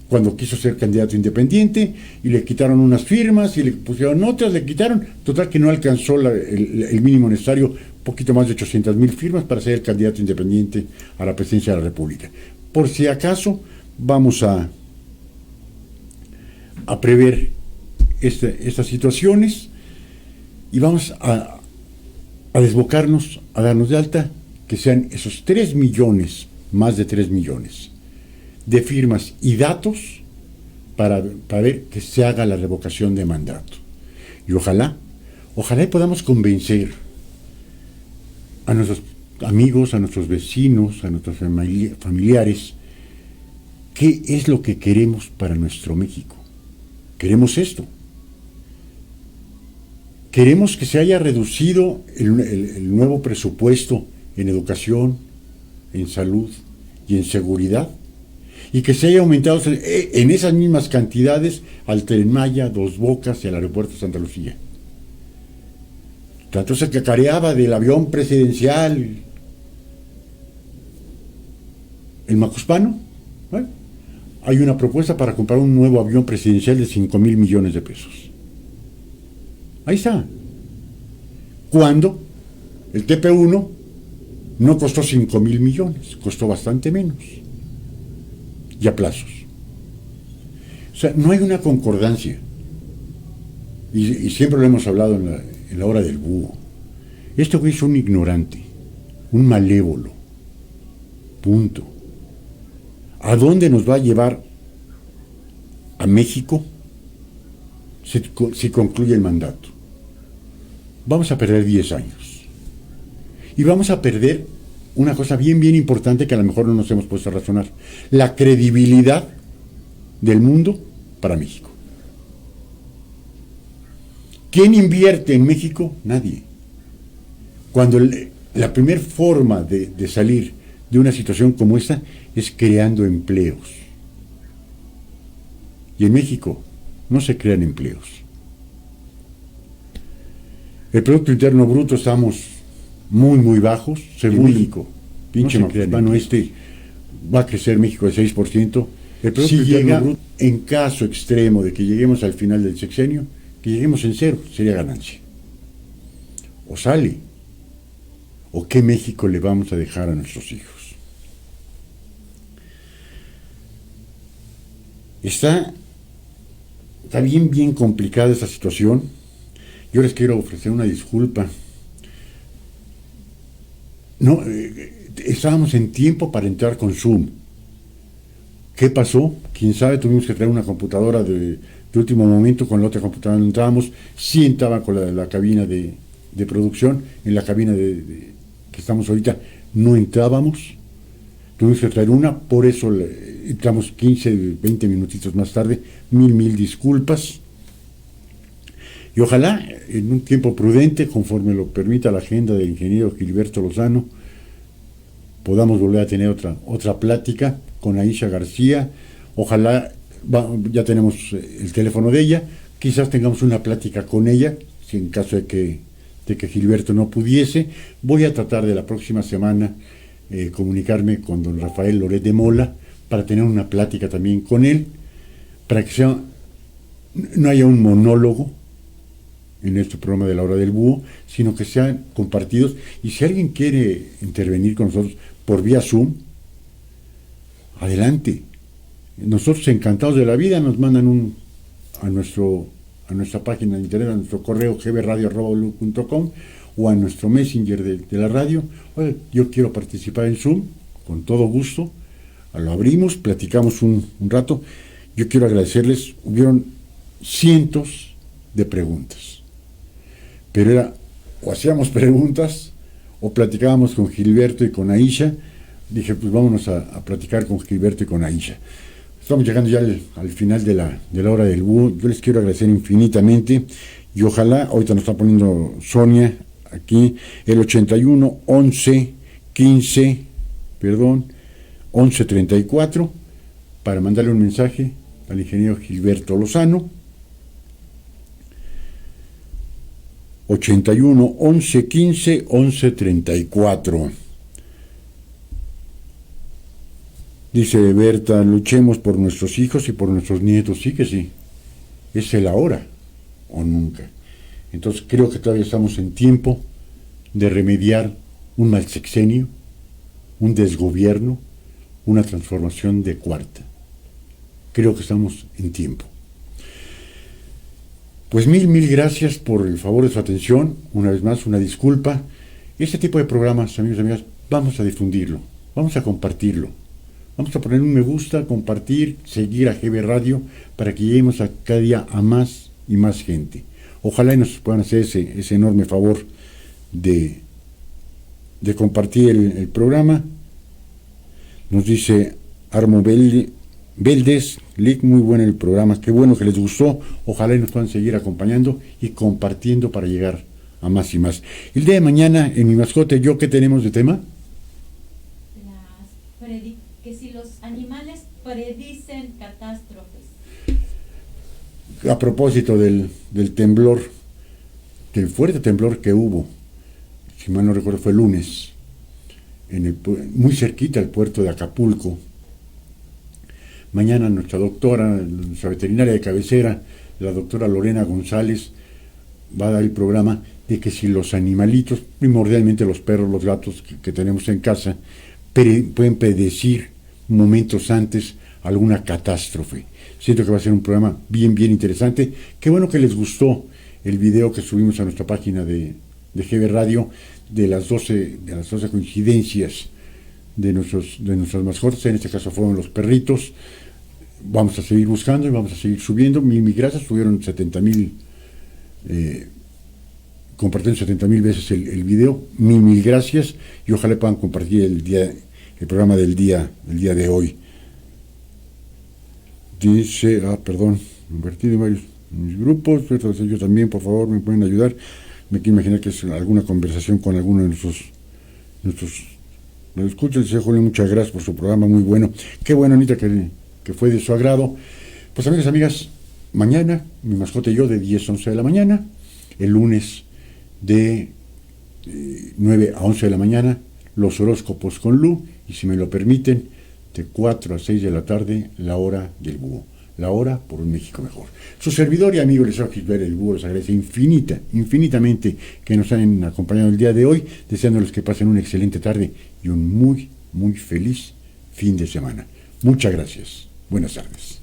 cuando quiso ser candidato independiente y le quitaron unas firmas y le pusieron otras, le quitaron. Total que no alcanzó el mínimo necesario, poquito más de 800,000 firmas para ser el candidato independiente a la presidencia de la República. Por si acaso, vamos a prever estas situaciones y vamos a desbocarnos, a darnos de alta, que sean esos 3 millones, más de 3 millones de firmas y datos para ver que se haga la revocación de mandato. Y ojalá podamos convencer a nuestros amigos, a nuestros vecinos, a nuestros familiares, qué es lo que queremos para nuestro México. Queremos esto. Queremos que se haya reducido el nuevo presupuesto en educación, en salud y en seguridad, y que se haya aumentado en esas mismas cantidades al Tren Maya, Dos Bocas y al aeropuerto de Santa Lucía. Tanto se cacareaba del avión presidencial, el Macuspano. Bueno, hay una propuesta para comprar un nuevo avión presidencial de 5,000 millones de pesos. Ahí está. Cuando el TP-1 no costó 5,000 millones, costó bastante menos. Y a plazos. O sea, no hay una concordancia. Y siempre lo hemos hablado en la hora del búho. Este güey es un ignorante, un malévolo. Punto. ¿A dónde nos va a llevar a México si concluye el mandato? Vamos a perder 10 años. Y vamos a perder una cosa bien importante que a lo mejor no nos hemos puesto a razonar: la credibilidad del mundo para México. ¿Quién invierte en México? Nadie. Cuando la primera forma de salir de una situación como esta es creando empleos. Y en México no se crean empleos. El Producto Interno Bruto estamos muy bajos, según México. Pinche Macuspano va a crecer México de 6%. El Producto Interno Bruto, en caso extremo de que lleguemos al final del sexenio, que lleguemos en 0, sería ganancia. O sale. ¿O qué México le vamos a dejar a nuestros hijos? Está bien complicada esta situación. Yo les quiero ofrecer una disculpa. No, estábamos en tiempo para entrar con Zoom. ¿Qué pasó? Quién sabe, tuvimos que traer una computadora de último momento, con la otra computadora no entrábamos. Sí entraba con la cabina de producción, en la cabina que estamos ahorita no entrábamos. Tuvimos que traer una, por eso entramos 15, 20 minutitos más tarde. Mil disculpas. Y ojalá, en un tiempo prudente, conforme lo permita la agenda del ingeniero Gilberto Lozano, podamos volver a tener otra plática con Aisha García. Ojalá, ya tenemos el teléfono de ella, quizás tengamos una plática con ella, si en caso de que Gilberto no pudiese. Voy a tratar de la próxima semana comunicarme con don Rafael Loret de Mola para tener una plática también con él, para que no haya un monólogo en este programa de la hora del búho, sino que sean compartidos. Y si alguien quiere intervenir con nosotros por vía Zoom, adelante. Nosotros encantados de la vida nos mandan a nuestra página de internet, a nuestro correo gbradio@blue.com o a nuestro messenger de la radio. Oye, yo quiero participar en Zoom, con todo gusto. Lo abrimos, platicamos un rato. Yo quiero agradecerles, hubieron cientos de preguntas, pero era o hacíamos preguntas o platicábamos con Gilberto y con Aisha. Dije, pues vámonos a platicar con Gilberto y con Aisha. Estamos llegando ya al final de la hora del búho. Yo les quiero agradecer infinitamente y ojalá, ahorita nos está poniendo Sonia aquí, el 81 11 15, 11 34, para mandarle un mensaje al ingeniero Gilberto Lozano. 81 11 15 11 34. Dice Berta, luchemos por nuestros hijos y por nuestros nietos. Sí que sí, es el ahora o nunca. Entonces creo que todavía estamos en tiempo de remediar un mal sexenio, un desgobierno, una transformación de cuarta. Creo que estamos en tiempo. Pues mil gracias por el favor de su atención. Una vez más, una disculpa. Este tipo de programas, amigos y amigas, vamos a difundirlo, vamos a compartirlo. Vamos a poner un me gusta, compartir, seguir a GB Radio para que lleguemos a cada día a más y más gente. Ojalá y nos puedan hacer ese enorme favor de compartir el programa. Nos dice Armo Beldes, Lick, muy bueno el programa, qué bueno que les gustó. Ojalá y nos puedan seguir acompañando y compartiendo para llegar a más y más. El día de mañana, en Mi Mascota y Yo, ¿qué tenemos de tema? Que si los animales predicen catástrofes. A propósito del temblor, del fuerte temblor que hubo, si mal no recuerdo fue el lunes, muy cerquita al puerto de Acapulco. Mañana nuestra doctora, nuestra veterinaria de cabecera, la doctora Lorena González, va a dar el programa de que si los animalitos, primordialmente los perros, los gatos que tenemos en casa, pueden predecir momentos antes alguna catástrofe. Siento que va a ser un programa bien interesante. Qué bueno que les gustó el video que subimos a nuestra página de GB Radio de las 12 coincidencias de nuestras mascotas. En este caso fueron los perritos. Vamos a seguir buscando y vamos a seguir subiendo. Mil gracias. Subieron 70,000 compartieron 70,000 veces el video. Mil gracias y ojalá puedan compartir el programa del día de hoy. Dice, invertí de varios mis grupos, yo también, por favor, me pueden ayudar. Me quiero imaginar que es alguna conversación con alguno de nuestros escuchas. Dice, Julio, muchas gracias por su programa, muy bueno. Qué bueno, Anita, que fue de su agrado. Pues amigos, amigas, mañana, Mi Mascota y Yo, de 10 a 11 de la mañana. El lunes de 9 a 11 de la mañana, los horóscopos con Lu. Y si me lo permiten, de 4 a 6 de la tarde, la hora del búho. La hora por un México mejor. Su servidor y amigo Lesao Gilberto el Búho les agradece infinitamente que nos hayan acompañado el día de hoy, deseándoles que pasen una excelente tarde y un muy feliz fin de semana. Muchas gracias. Buenas tardes.